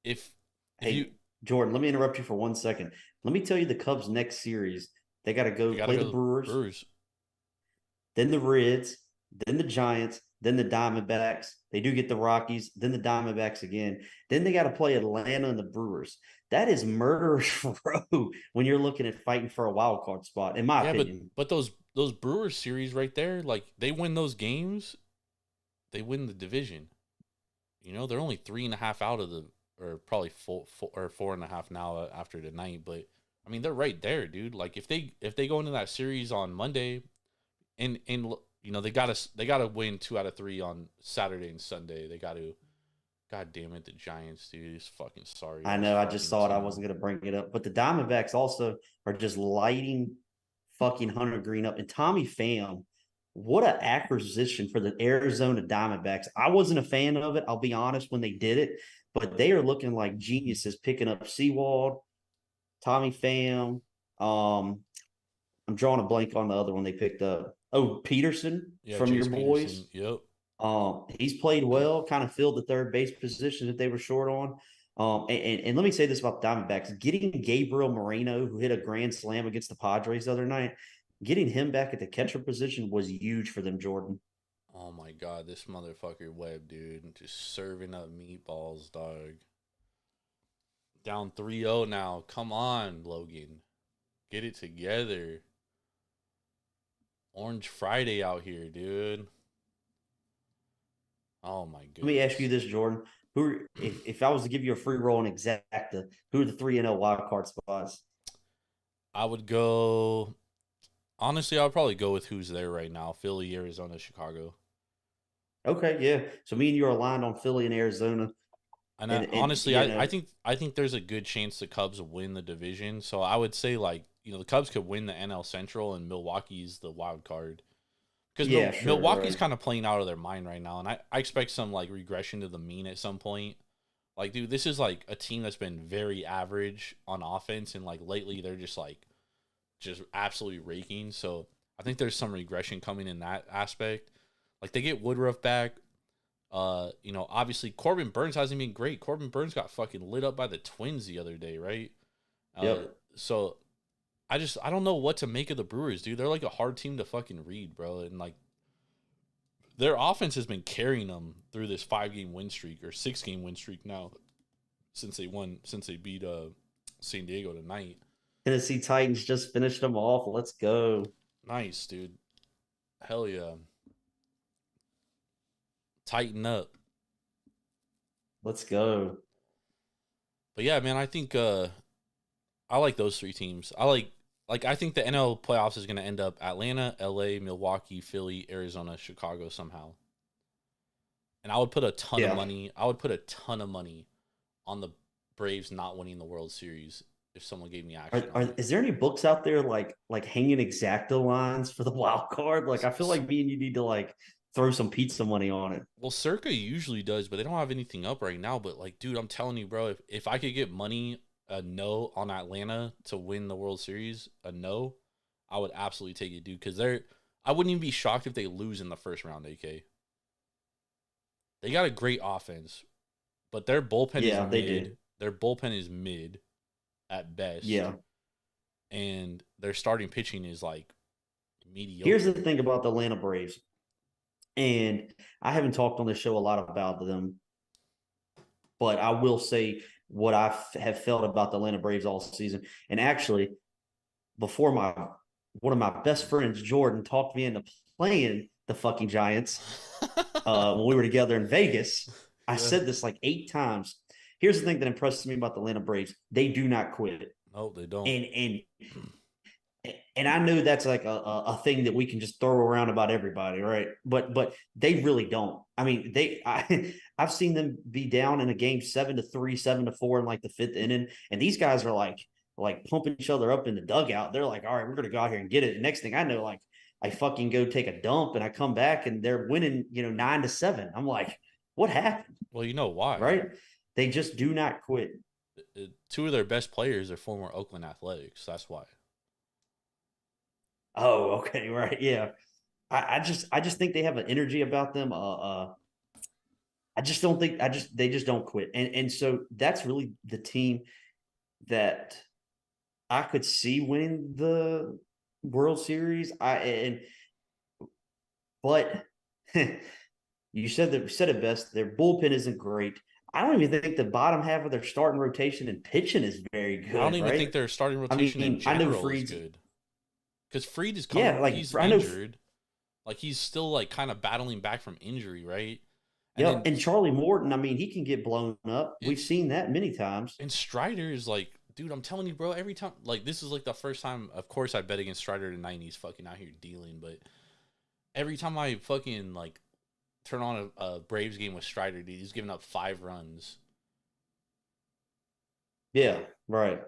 if Hey, you, Jordan, let me interrupt you for 1 second. Let me tell you the Cubs' next series. They got to go you got to play go the to the Brewers, Brewers. then the Reds, then the Giants, then the Diamondbacks. They do get the Rockies, then the Diamondbacks again. Then they got to play Atlanta and the Brewers. That is murderous row when you're looking at fighting for a wild card spot, in my Yeah, but opinion. but those Brewers series right there, like they win those games, they win the division. They're only 3.5 out of the, or probably four or 4.5 now after tonight. But I mean, they're right there, dude. Like if they go into that series on Monday, and they gotta win 2 out of 3 on Saturday and Sunday. They got to. God damn it, the Giants, dude. Is fucking sorry I ass know. I just fucking thought I team. wasn't going to bring it up, but the Diamondbacks also are just lighting fucking Hunter Green up. And Tommy Pham, what an acquisition for the Arizona Diamondbacks. I wasn't a fan of it. I'll be honest when they did it, but they are looking like geniuses picking up Seawald, Tommy Pham. I'm drawing a blank on the other one they picked up. Oh, Peterson Yeah, from your Chase Peterson. boys. Yep. He's played well, kind of filled the third base position that they were short on. And let me say this about the Diamondbacks: getting Gabriel Moreno, who hit a grand slam against the Padres the other night, getting him back at the catcher position was huge for them, Jordan. Oh my god, this motherfucker Webb, dude, just serving up meatballs, dog. Down 3-0 now. Come on, Logan. Get it together. Orange Friday out here, dude. Oh my Let me ask you goodness. this, Jordan: if I was to give you a free roll in exacta, who are the 3-0 wild card spots? I would go, honestly, I would probably go with who's there right now. Philly, Arizona, Chicago. Okay, yeah. So me and you are aligned on Philly and Arizona, And and honestly, I think there's a good chance the Cubs win the division. So I would say, like, the Cubs could win the NL Central and Milwaukee's the wild card. Because yeah, sure, Milwaukee's right. kind of playing out of their mind right now, and I expect some like regression to the mean at some point. Like, dude, this is like a team that's been very average on offense, and like lately they're just absolutely raking. So I think there's some regression coming in that aspect. Like they get Woodruff back. Obviously Corbin Burns hasn't been great. Corbin Burns got fucking lit up by the Twins the other day, right? Yep. So I don't know what to make of the Brewers, dude. They're like a hard team to fucking read, bro. And like their offense has been carrying them through this 5-game win streak or 6-game win streak now since they beat San Diego tonight. Tennessee Titans just finished them off. Let's go. Nice, dude. Hell yeah. Tighten up. Let's go. But yeah, man, I think I like those 3 teams. I think the NL playoffs is going to end up Atlanta, LA, Milwaukee, Philly, Arizona, Chicago somehow. And I would put a ton of Yeah. money. I would put a ton of money on the Braves not winning the World Series if someone gave me action on it. Is there any books out there like hanging exacta lines for the wild card? Like I feel S- like me and you need to like throw some pizza money on it. Well, Circa usually does, but they don't have anything up right now. But like, dude, I'm telling you, bro, if I could get money, a no on Atlanta to win the World Series, a no, I would absolutely take it, dude. Because I wouldn't even be shocked if they lose in the first round. AK, they got a great offense, but their bullpen is Yeah, they do. mid. Their bullpen is mid at best, Yeah. and their starting pitching is like Here's the mediocre. thing about the Atlanta Braves, and I haven't talked on this show a lot about them, but I will say what have felt about the Atlanta Braves all season. And actually, before one of my best friends, Jordan, talked me into playing the fucking Giants when we were together in Vegas. I said this like 8 times. Here's the thing that impresses me about the Atlanta Braves: they do not quit. No, they don't. And I know that's like a thing that we can just throw around about everybody, right? But they really don't. I mean, I've seen them be down in a game 7-3, 7-4 in like the 5th inning, and these guys are like pumping each other up in the dugout. They're like, all right, we're gonna go out here and get it. The next thing I know, like I fucking go take a dump and I come back and they're winning, 9-7. I'm like, what happened? Well, you know why, right? They just do not quit. 2 of their best players are former Oakland Athletics. That's why. Oh, okay, right, yeah. I just think they have an energy about them. I just don't think they just don't quit, and so that's really the team that I could see winning the World Series. But you said it best. Their bullpen isn't great. I don't even think the bottom half of their starting rotation and pitching is very good. I don't even right? think their starting rotation in general is good. Because Fried is coming. Yeah, like he's I know, injured. Like he's still like kind of battling back from injury, right? Yeah, and Charlie Morton, I mean, he can get blown up. We've seen that many times. And Strider is like, dude, I'm telling you, bro, every time, like, this is like the first time, of course, I bet against Strider tonight, and he's fucking out here dealing, but every time I fucking, like, turn on a Braves game with Strider, dude, he's giving up 5 runs. Yeah, right.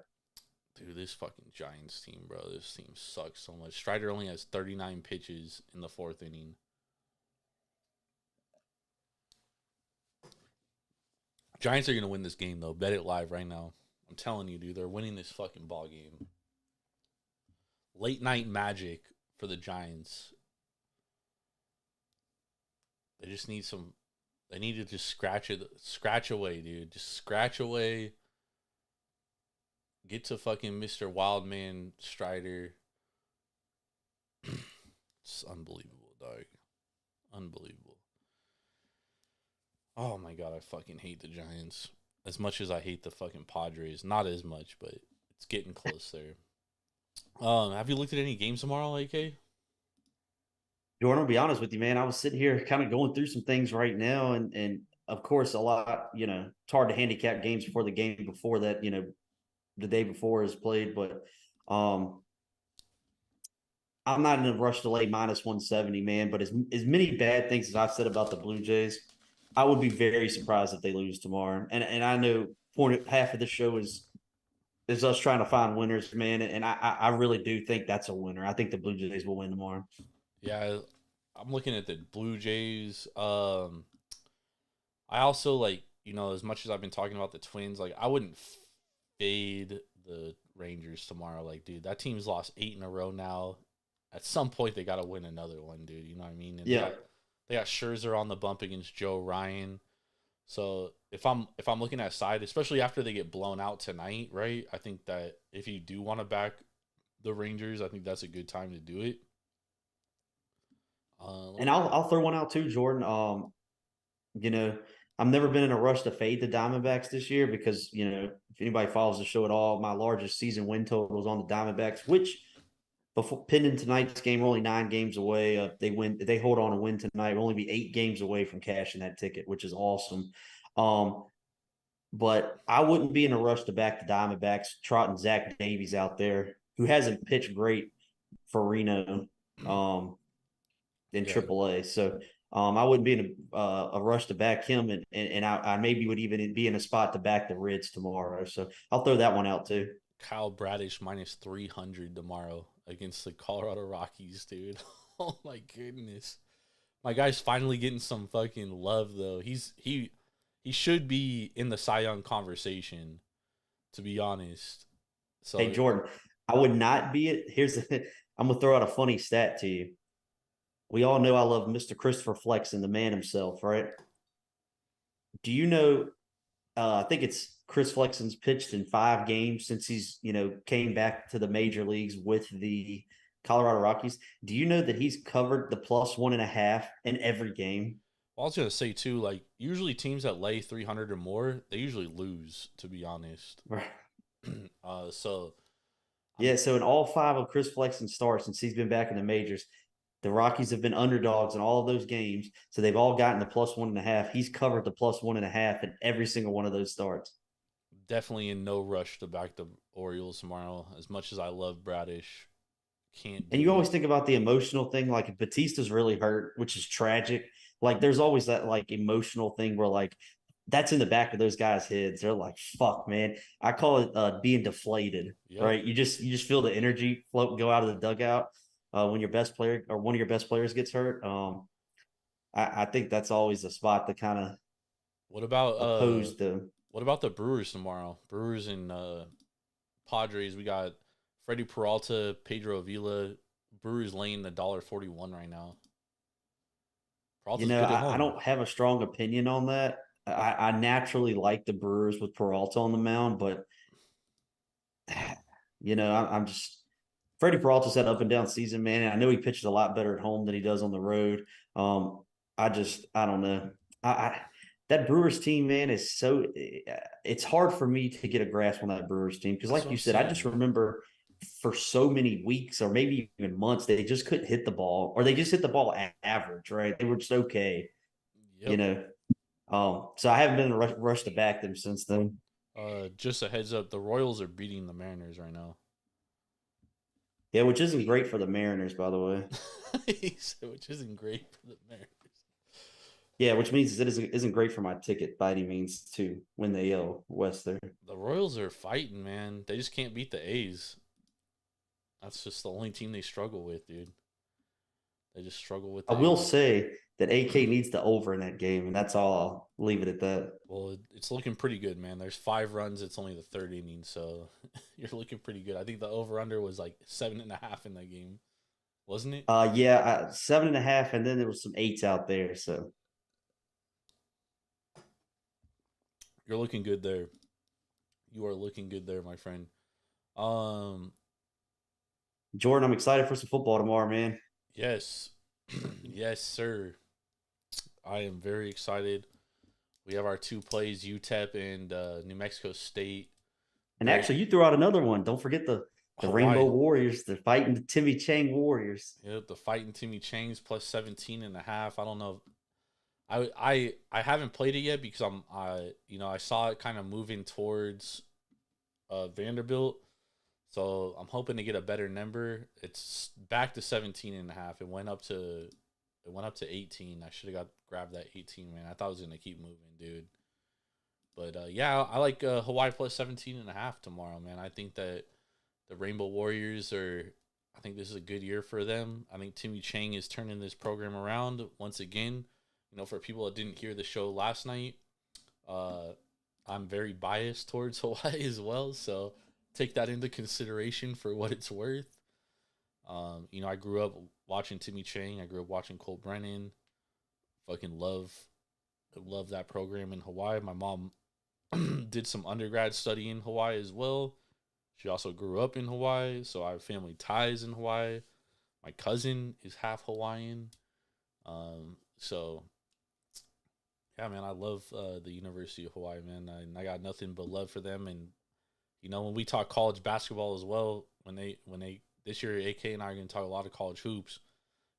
Dude, this fucking Giants team, bro, this team sucks so much. Strider only has 39 pitches in the 4th inning. Giants are going to win this game, though. Bet it live right now. I'm telling you, dude, they're winning this fucking ball game. Late night magic for the Giants. They just need some. They need to just scratch away, dude. Just scratch away. Get to fucking Mr. Wildman Strider. It's unbelievable, dog. Unbelievable. Oh my god, I fucking hate the Giants. As much as I hate the fucking Padres. Not as much, but it's getting close there. Have you looked at any games tomorrow, AK? Jordan, I'll be honest with you, man. I was sitting here kind of going through some things right now, and of course, a lot, it's hard to handicap games before the game before that, the day before is played, but I'm not in a rush to lay minus 170, man. But as many bad things as I've said about the Blue Jays, I would be very surprised if they lose tomorrow. And I know half of the show is us trying to find winners, man. And I really do think that's a winner. I think the Blue Jays will win tomorrow. Yeah, I'm looking at the Blue Jays. I also, like, as much as I've been talking about the Twins, like, I wouldn't fade the Rangers tomorrow. Like, dude, that team's lost 8 in a row now. At some point, they got to win another one, dude. You know what I mean? And yeah. They got Scherzer on the bump against Joe Ryan. So if I'm looking at side, especially after they get blown out tonight, right? I think that if you do want to back the Rangers, I think that's a good time to do it. And I'll throw one out too, Jordan. I've never been in a rush to fade the Diamondbacks this year because, if anybody follows the show at all, my largest season win total is on the Diamondbacks, which before pending tonight's game, we're only 9 games away. They hold on and win tonight. We'll only be 8 games away from cashing that ticket, which is awesome. But I wouldn't be in a rush to back the Diamondbacks, trotting Zach Davies out there, who hasn't pitched great for Reno in AAA. So I wouldn't be in a rush to back him, and I maybe would even be in a spot to back the Reds tomorrow. So I'll throw that one out too. Kyle Bradish minus 300 tomorrow against the Colorado Rockies, dude. Oh my goodness. My guy's finally getting some fucking love though. He should be in the Cy Young conversation, to be honest. So hey Jordan, I would not be it. I'm gonna throw out a funny stat to you. We all know I love Mr. Christopher Flexen, the man himself, right? Do you know, I think it's Chris Flexen's pitched in 5 games since he's, came back to the major leagues with the Colorado Rockies. Do you know that he's covered the +1.5 in every game? Well, I was going to say too, like, usually teams that lay 300 or more, they usually lose, to be honest. Right. So in all 5 of Chris Flexen's starts since he's been back in the majors, The Rockies have been underdogs in all of those games, so they've all gotten the +1.5. He's covered the +1.5 in every single one of those starts. Definitely in no rush to back the Orioles tomorrow. As much as I love Bradish, can't And do you always it. think about the emotional thing, like if Batista's really hurt, which is tragic. Like there's always that like emotional thing where like that's in the back of those guys' heads. They're like, "Fuck, man." I call it being deflated. Yep. Right? You just feel the energy float go out of the dugout when your best player or one of your best players gets hurt. I think that's always a spot to kind of What about oppose the. the Brewers tomorrow? Brewers and Padres. We got Freddie Peralta, Pedro Avila. Brewers laying $1.41 right now. Peralta's good at I home. don't have a strong opinion on that. I naturally like the Brewers with Peralta on the mound, but I'm just Freddie Peralta's had up and down season, man. And I know he pitches a lot better at home than he does on the road. I don't know. I that Brewers team, man, is so it's hard for me to get a grasp on that Brewers team because, That's like what you I'm said, I saying, just man. remember for so many weeks or maybe even months they just couldn't hit the ball, or they just hit the ball average, right? They were just okay, you Yep. know. So I haven't been in a rush to back them since then. Just a heads up, the Royals are beating the Mariners right now. Yeah, which isn't great for the Mariners, by the way. Which isn't great for the Mariners. Yeah, which means it isn't great for my ticket by any means to win the AL West there. The Royals are fighting, man. They just can't beat the A's. That's just the only team they struggle with, dude. They just struggle with I the will A's. say that AK needs to over in that game, and that's all. I'll leave it at that. Well, it's looking pretty good, man. There's 5 runs. It's only the third inning, so you're looking pretty good. I think the over/under was like 7.5 in that game, wasn't it? Yeah, 7.5, and then there was some eights out there. So You're looking good there. You are looking good there, my friend. Um, Jordan, I'm excited for some football tomorrow, man. yes, yes, sir. I am very excited. We have our 2 plays, UTEP and New Mexico State. And Very actually, you threw out another one. Don't forget the Rainbow Hawaii. Warriors. They're fighting the Timmy Chang Warriors. Yep, the fighting Timmy Chang's plus 17.5. I don't know. I haven't played it yet because I saw it kind of moving towards Vanderbilt. So I'm hoping to get a better number. It's back to 17.5. It went up to 18. I should have grabbed that 18, man. I thought it was gonna keep moving, dude. But yeah, I like Hawaii plus 17.5 tomorrow, man. I think that the Rainbow Warriors are. I think this is a good year for them. I think Timmy Chang is turning this program around once again. For people that didn't hear the show last night, I'm very biased towards Hawaii as well. So take that into consideration for what it's worth. I grew up watching Timmy Chang. I grew up watching Cole Brennan. Fucking love that program in Hawaii. My mom did some undergrad study in Hawaii as well. She also grew up in Hawaii, so I have family ties in Hawaii. My cousin is half Hawaiian. So yeah, man, I love the University of Hawaii, man. I got nothing but love for them. And when we talk college basketball as well, when they this year, AK and I are going to talk a lot of college hoops.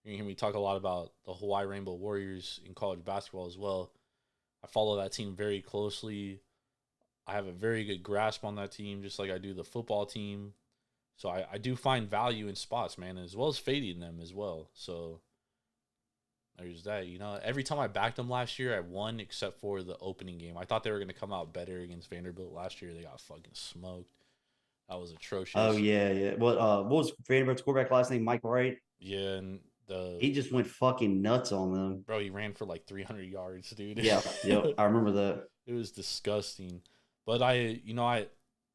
You're going to hear me talk a lot about the Hawaii Rainbow Warriors in college basketball as well. I follow that team very closely. I have a very good grasp on that team, just like I do the football team. So I do find value in spots, man, as well as fading them as well. So there's that. Every time I backed them last year, I won except for the opening game. I thought they were going to come out better against Vanderbilt last year. They got fucking smoked. That was Oh atrocious. yeah, yeah. What was Vanderbilt's quarterback last name? Mike Wright. Yeah, and He just went fucking nuts on them. he ran for like 300 yards, dude. Yeah, yep. I remember that. It was disgusting. But I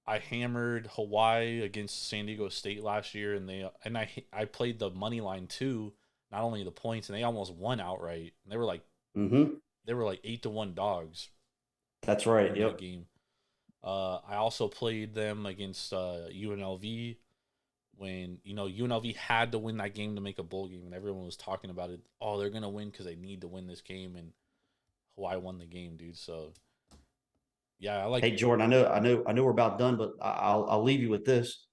hammered Hawaii against San Diego State last year, and I played the money line too, not only the points, and they almost won outright. And they were like Mm-hmm. 8-1 dogs That's right. in that Yep. game. I also played them against UNLV when UNLV had to win that game to make a bowl game, and everyone was talking about it. Oh, they're gonna win because they need to win this game, and Hawaii won the game, dude. So yeah, I like. Hey Jordan, I know we're about done, but I'll leave you with this.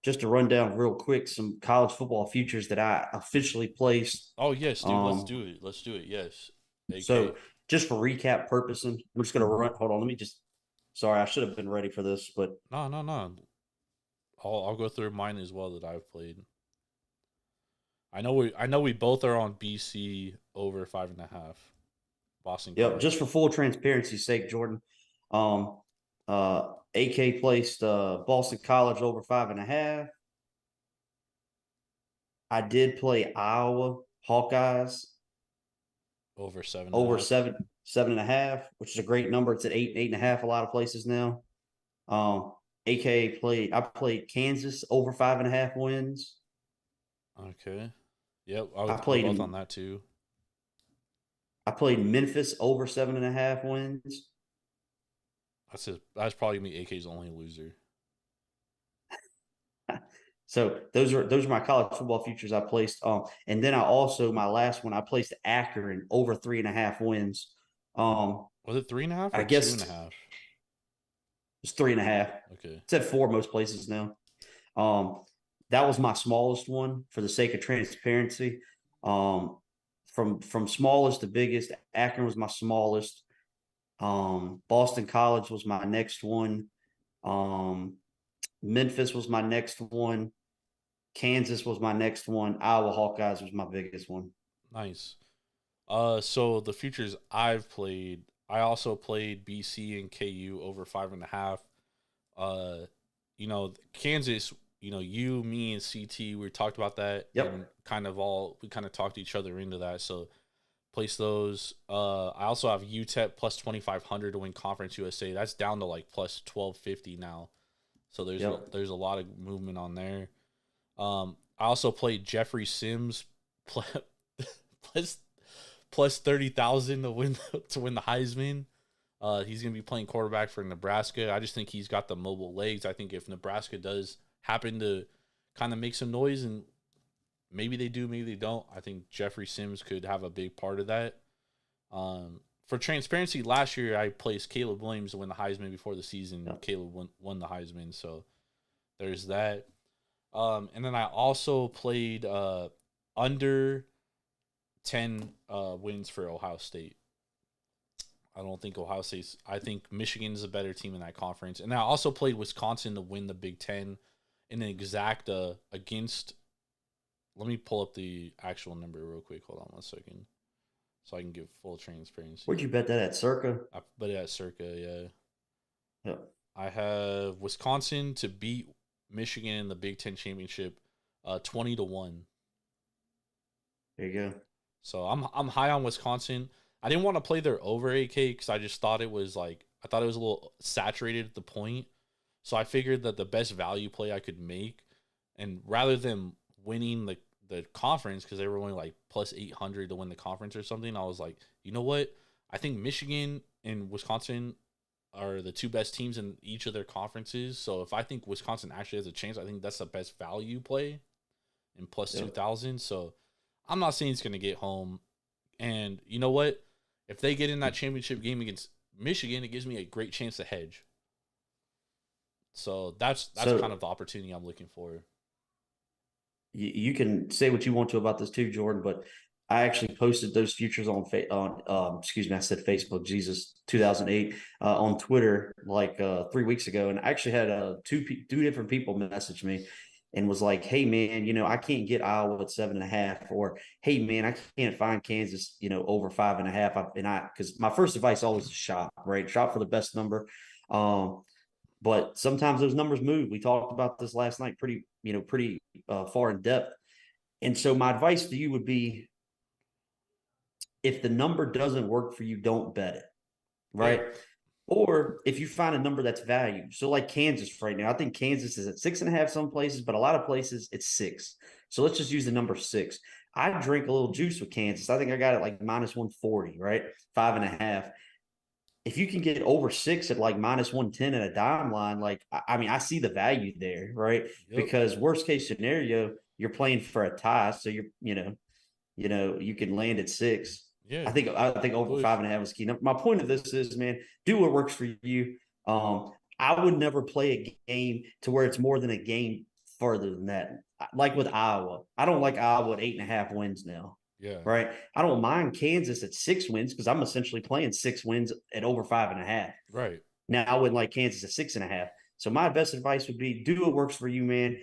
just to run down real quick some college football futures that I officially placed. Oh yes, dude. Let's do it. Let's do it. Yes. AK. So just for recap purposes, we're just gonna run. Hold on, let me just. Sorry, I should have been ready for this, but No, no, no. I'll go through mine as well that I've played. I know we both are on BC over 5.5. Boston. yep. College. Just for full transparency's sake, Jordan, um, AK placed Boston College over 5.5. I did play Iowa Hawkeyes over 7. over 7.5, which is a great number. It's at 8.5 a lot of places now. I played Kansas over 5.5 wins. Okay. Yep, I I played both on that too. I played Memphis over 7.5 wins. That's probably me. AK's only loser. So those are my college football futures I placed. And then my last one I placed Akron over 3.5 wins. Was it 3.5 or I guess 2.5? it's 3.5. Okay. It's at 4 most places now. That was my smallest one for the sake of transparency. From smallest to biggest, Akron was my smallest. Boston College was my next one. Memphis was my next one. Kansas was my next one. Iowa Hawkeyes was my biggest one. Nice. So the futures I've played, I also played BC and KU over 5.5. Kansas, you, me, and CT, we talked about that. Yep. And we kind of talked each other into that. So place those. I also have UTEP plus 2,500 to win Conference USA. That's down to like plus 1,250 now. So there's a lot of movement on there. I also played Jeffrey Sims plus 30,000 to win the Heisman. He's gonna be playing quarterback for Nebraska. I just think he's got the mobile legs. I think if Nebraska does happen to kind of make some noise, and maybe they do, maybe they don't, I think Jeffrey Sims could have a big part of that. For transparency, last year I placed Caleb Williams to win the Heisman before the season. Yep. Caleb won the Heisman, so there's that. And then I also played under 10 wins for Ohio State. I don't think Ohio State's. I think Michigan's a better team in that conference. And I also played Wisconsin to win the Big Ten in an exacta against. Let me pull up the actual number real quick. Hold on 1 second, so I can give full transparency. Where'd you bet that at? Circa? I bet it at Circa, yeah. Yep. I have Wisconsin to beat Michigan in the Big Ten championship, 20-1. There you go. So I'm high on Wisconsin. I didn't want to play their over AK because I just thought it was a little saturated at the point. So I figured that the best value play I could make, and rather than winning the conference because they were only like plus 800 to win the conference or something, I was like, you know what? I think Michigan and Wisconsin are the two best teams in each of their conferences. So if I think Wisconsin actually has a chance, I think that's the best value play in plus 2,000. So I'm not saying it's going to get home. And you know what? If they get in that championship game against Michigan, it gives me a great chance to hedge. So that's kind of the opportunity I'm looking for. You can say what you want to about this too, Jordan, but I actually posted those futures on excuse me, I said Facebook, Jesus, 2008, on Twitter like 3 weeks ago, and I actually had two different people message me and was like, "Hey man, I can't get Iowa at 7.5," or "Hey man, I can't find Kansas, over 5.5." Because my first advice always is shop, right? Shop for the best number. But sometimes those numbers move. We talked about this last night pretty far in depth. And so my advice to you would be, if the number doesn't work for you, don't bet it, right? Yeah. Or if you find a number that's value. So like Kansas right now, I think Kansas is at 6.5 some places, but a lot of places it's 6. So let's just use the number 6. I drink a little juice with Kansas. I think I got it like minus 140, right? 5.5. If you can get over 6 at like minus 110 at a dime line, I see the value there, right? Yep. Because worst case scenario, you're playing for a tie, so you can land at 6. Yeah, I think over 5.5 is key. Now, my point of this is, man, do what works for you. I would never play a game to where it's more than a game further than that. Like with Iowa, I don't like Iowa at 8.5 wins now. Yeah. Right. I don't mind Kansas at 6 wins because I'm essentially playing 6 wins at over 5.5. Right. Now I wouldn't like Kansas at 6.5. So my best advice would be do what works for you, man.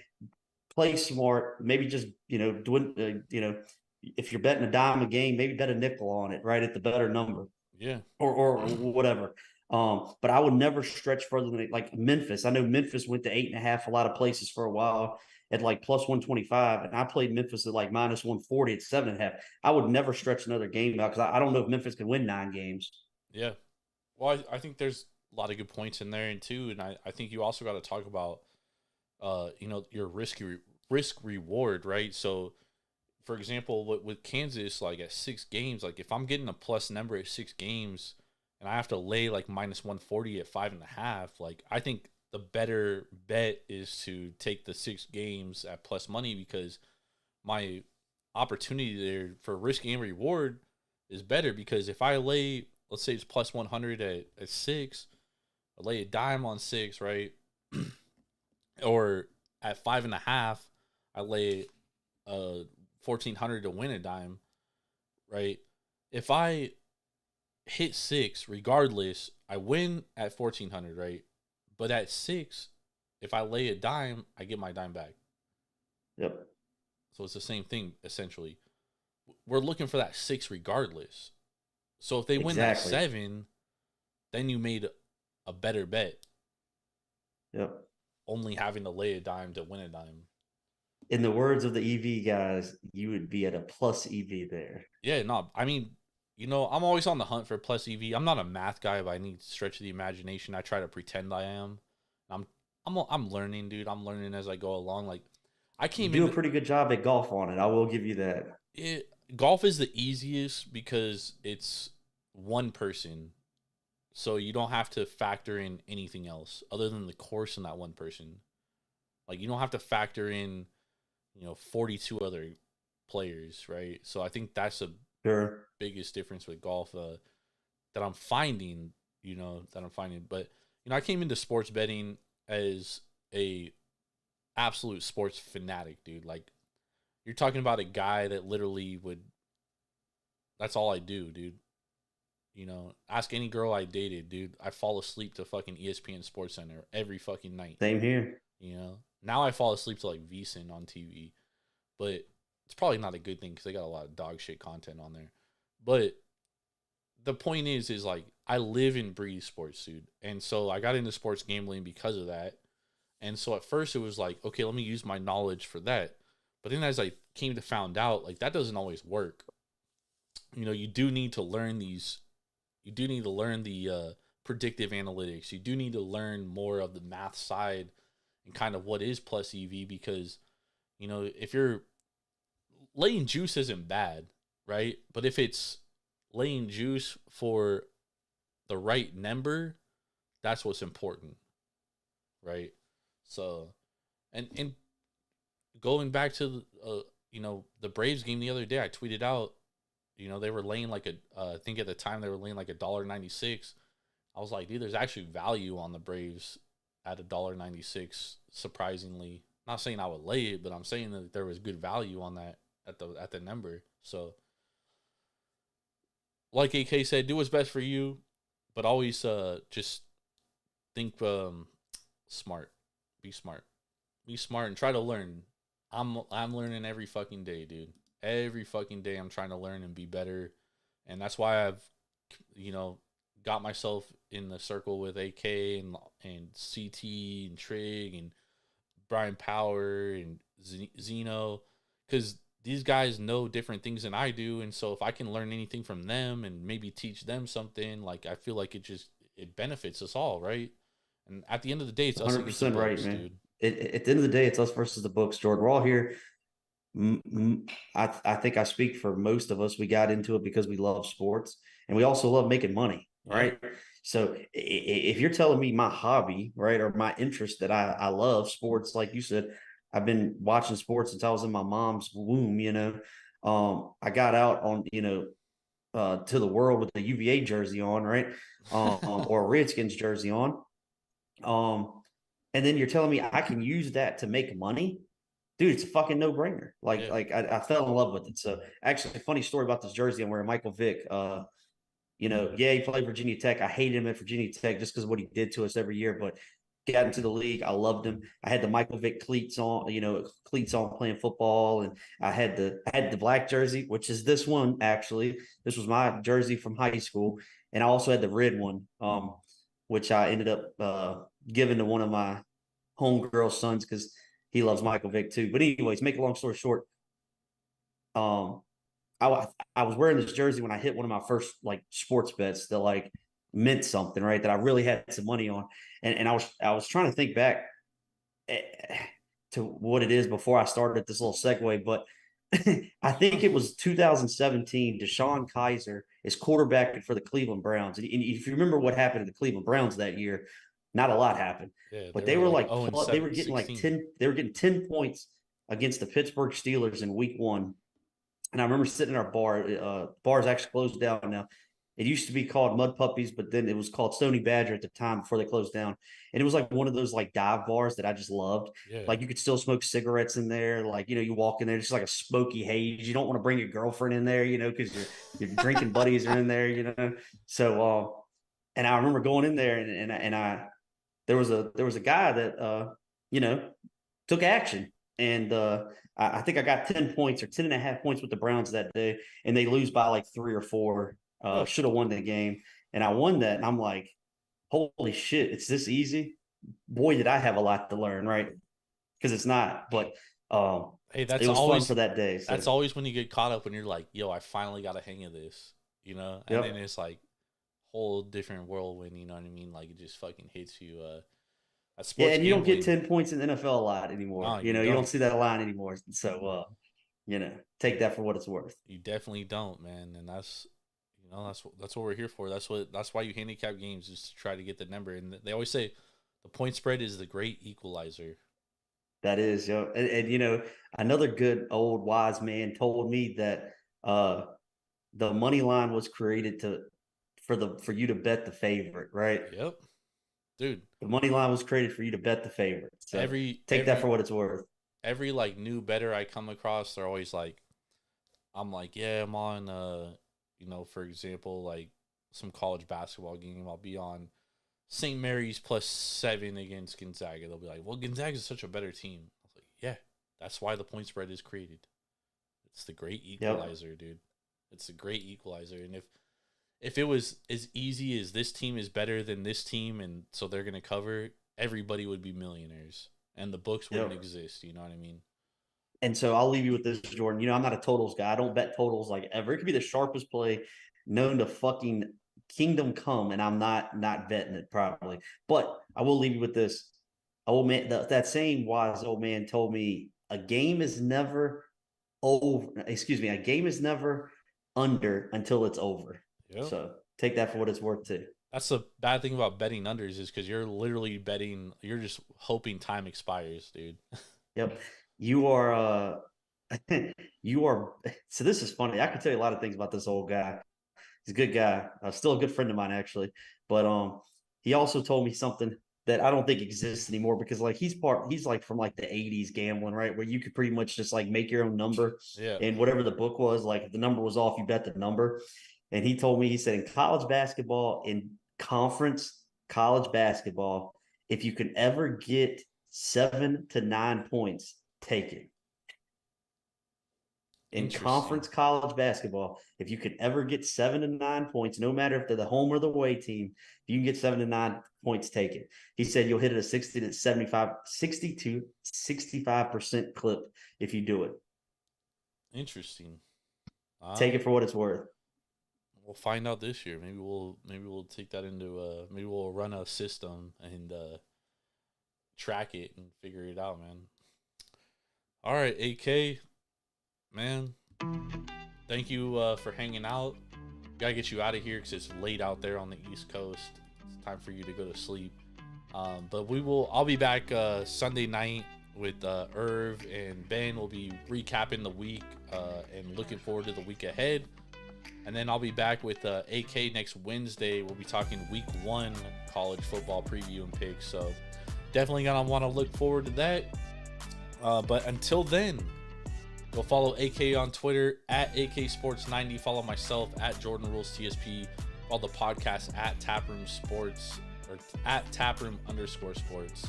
Play smart. Maybe just if you're betting a dime a game, maybe bet a nickel on it, right, at the better number. Yeah. Or whatever. But I would never stretch further than like Memphis. I know Memphis went to 8.5 a lot of places for a while at like plus 125, and I played Memphis at like minus 140 at 7.5. I would never stretch another game out because I don't know if Memphis can win 9 games. Yeah. Well, I think there's a lot of good points in there, and too, and I think you also got to talk about, your risk reward, right? So, for example, with Kansas, like at 6 games, like if I'm getting a plus number at 6 games, and I have to lay like minus 140 at 5.5, like I think the better bet is to take the 6 games at plus money because my opportunity there for risk and reward is better because if I lay, let's say it's plus 100 at 6, I lay a dime on 6, right? Or at 5.5, I lay 1,400 to win a dime, right? If I hit 6, regardless, I win at 1,400, right? But at 6, if I lay a dime, I get my dime back. Yep. So it's the same thing, essentially. We're looking for that 6 regardless. So if they win that 7, then you made a better bet. Yep. Only having to lay a dime to win a dime. In the words of the EV guys, you would be at a plus EV there. Yeah, no, I mean, I'm always on the hunt for plus EV. I'm not a math guy by any stretch of the imagination. I try to pretend I am. I'm learning, dude. I'm learning as I go along. Like I came do a pretty good job at golf on it. I will give you that. Golf is the easiest because it's one person. So you don't have to factor in anything else other than the course and that one person. Like you don't have to factor in, 42 other players, right? So I think that's the biggest difference with golf that I'm finding, But, I came into sports betting as a absolute sports fanatic, dude. Like you're talking about a guy that literally that's all I do, dude. Ask any girl I dated, dude. I fall asleep to fucking ESPN Sports Center every fucking night. Same here. Now I fall asleep to like VSiN on TV, but it's probably not a good thing because they got a lot of dog shit content on there. But the point is like I live and breathe sports, dude. And so I got into sports gambling because of that. And so at first it was like, okay, let me use my knowledge for that. But then as I came to find out, like that doesn't always work. You do need to learn these. You do need to learn the predictive analytics. You do need to learn more of the math side and kind of what is plus EV because, if you're laying juice isn't bad, right? But if it's laying juice for the right number, that's what's important, right? So, and going back to the Braves game the other day, I tweeted out, they were laying like I think at the time they were laying like $1.96. I was like, dude, there's actually value on the Braves at $1.96. Surprisingly, not saying I would lay it, but I'm saying that there was good value on that at the number. So, like AK said, do what's best for you, but always just think smart. Be smart, and try to learn. I'm learning every fucking day, dude. Every fucking day I'm trying to learn and be better. And that's why I've, got myself in the circle with AK and CT and Trig and Brian Power and Zeno. Because these guys know different things than I do. And so if I can learn anything from them and maybe teach them something, like I feel like it benefits us all, right? And at the end of the day, it's us 100% right, books, man. Dude. At the end of the day, it's us versus the books, Jordan. We're all here. I think I speak for most of us. We got into it because we love sports and we also love making money, right? Yeah. So if you're telling me my hobby, right, or my interest that I love sports, like you said, I've been watching sports since I was in my mom's womb, I got out on, to the world with the UVA jersey on, right? Or a Redskins jersey on. and then you're telling me I can use that to make money, dude, it's a fucking no brainer. Yeah. I fell in love with it. So actually, a funny story about this jersey I'm wearing. Michael Vick, he played Virginia Tech. I hated him at Virginia Tech just because of what he did to us every year. But got into the league, I loved him. I had the Michael Vick cleats on, cleats on playing football, and I had the black jersey, which is this one actually. This was my jersey from high school, and I also had the red one, which I ended up giving to one of my homegirl sons because he loves Michael Vick too. But anyways, make a long story short, um, I was wearing this jersey when I hit one of my first like sports bets that like meant something, right? That I really had some money on, and I was trying to think back to what it is before I started this little segue, but I think it was 2017. DeShone Kizer is quarterbacking for the Cleveland Browns, and if you remember what happened to the Cleveland Browns that year, not a lot happened. Yeah, But they were like 0-7, they were getting 16. 10. They were getting 10 points against the Pittsburgh Steelers in Week 1. And I remember sitting in our bar. Bar's actually closed down now. It used to be called Mud Puppies, but then it was called Stony Badger at the time before they closed down. And it was like one of those like dive bars that I just loved. Yeah. Like you could still smoke cigarettes in there. Like, you walk in there, it's just like a smoky haze. You don't want to bring your girlfriend in there, because your drinking buddies are in there. So, and I remember going in there and there was a guy that, took action. And I think I got 10 points or 10 and a half points with the Browns that day. And they lose by like 3 or 4. Should have won the game. And I won that. And I'm like, holy shit, it's this easy. Boy, did I have a lot to learn, right? Because it's not. But hey, that's it was always fun for that day. So. That's always when you get caught up when you're like, yo, I finally got a hang of this, And Yep. then it's like whole different whirlwind, you know what I mean? Like it just fucking hits you. Yeah, and you don't get 10 points in the NFL a lot anymore. No, you don't see that line anymore. So take that for what it's worth. You definitely don't, man. And that's that's what we're here for. That's why you handicap games, is to try to get the number. And they always say the point spread is the great equalizer. That is, and another good old wise man told me that the money line was created for you to bet the favorite, right? Yep. Dude. The money line was created for you to bet the favorite. So take that for what it's worth. Every like new bettor I come across, they're always like, I'm like, yeah, I'm on for example, like some college basketball game, I'll be on St. Mary's +7 against Gonzaga. They'll be like, well, Gonzaga is such a better team. I was like, yeah, that's why the point spread is created. It's the great equalizer, dude. It's the great equalizer. And if it was as easy as this team is better than this team, and so they're going to cover, everybody would be millionaires and the books wouldn't exist. You know what I mean? And so I'll leave you with this, Jordan. I'm not a totals guy. I don't bet totals like ever. It could be the sharpest play known to fucking kingdom come, and I'm not betting it probably. But I will leave you with this. Old man, that same wise old man told me a game is never over. Excuse me, a game is never under until it's over. Yep. So take that for what it's worth too. That's the bad thing about betting unders, is because you're literally betting. You're just hoping time expires, dude. Yep. You are. So this is funny. I can tell you a lot of things about this old guy. He's a good guy. Still a good friend of mine, actually. But he also told me something that I don't think exists anymore, because like he's like from like the 80s gambling, right? Where you could pretty much just like make your own number. Yeah. And whatever the book was, like if the number was off, you bet the number. And he told me, he said, in college basketball, in conference college basketball, if you can ever get 7 to 9 points, take it. In conference college basketball, if you can ever get 7 to 9 points, no matter if they're the home or the away team, if you can get 7 to 9 points, take it. He said you'll hit it a 60 to 65% clip if you do it. Interesting. Take it for what it's worth. We'll find out this year. Maybe we'll take that into maybe we'll run a system and track it and figure it out, man. All right, AK, man, thank you for hanging out. Gotta get you out of here because it's late out there on the East Coast. It's time for you to go to sleep. But I'll be back Sunday night with Irv and Ben. We'll be recapping the week and looking forward to the week ahead. And then I'll be back with AK next Wednesday. We'll be talking week 1 college football preview and picks. So definitely gonna want to look forward to that. But until then, go follow AK on Twitter at AK Sports 90. Follow myself at Jordan Rules TSP. Follow the podcast at Taproom Sports or at Taproom_sports.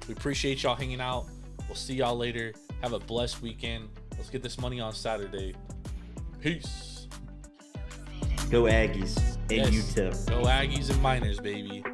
We appreciate y'all hanging out. We'll see y'all later. Have a blessed weekend. Let's get this money on Saturday. Peace. Go Aggies and Yes. UTEP. Go Aggies and Miners, baby.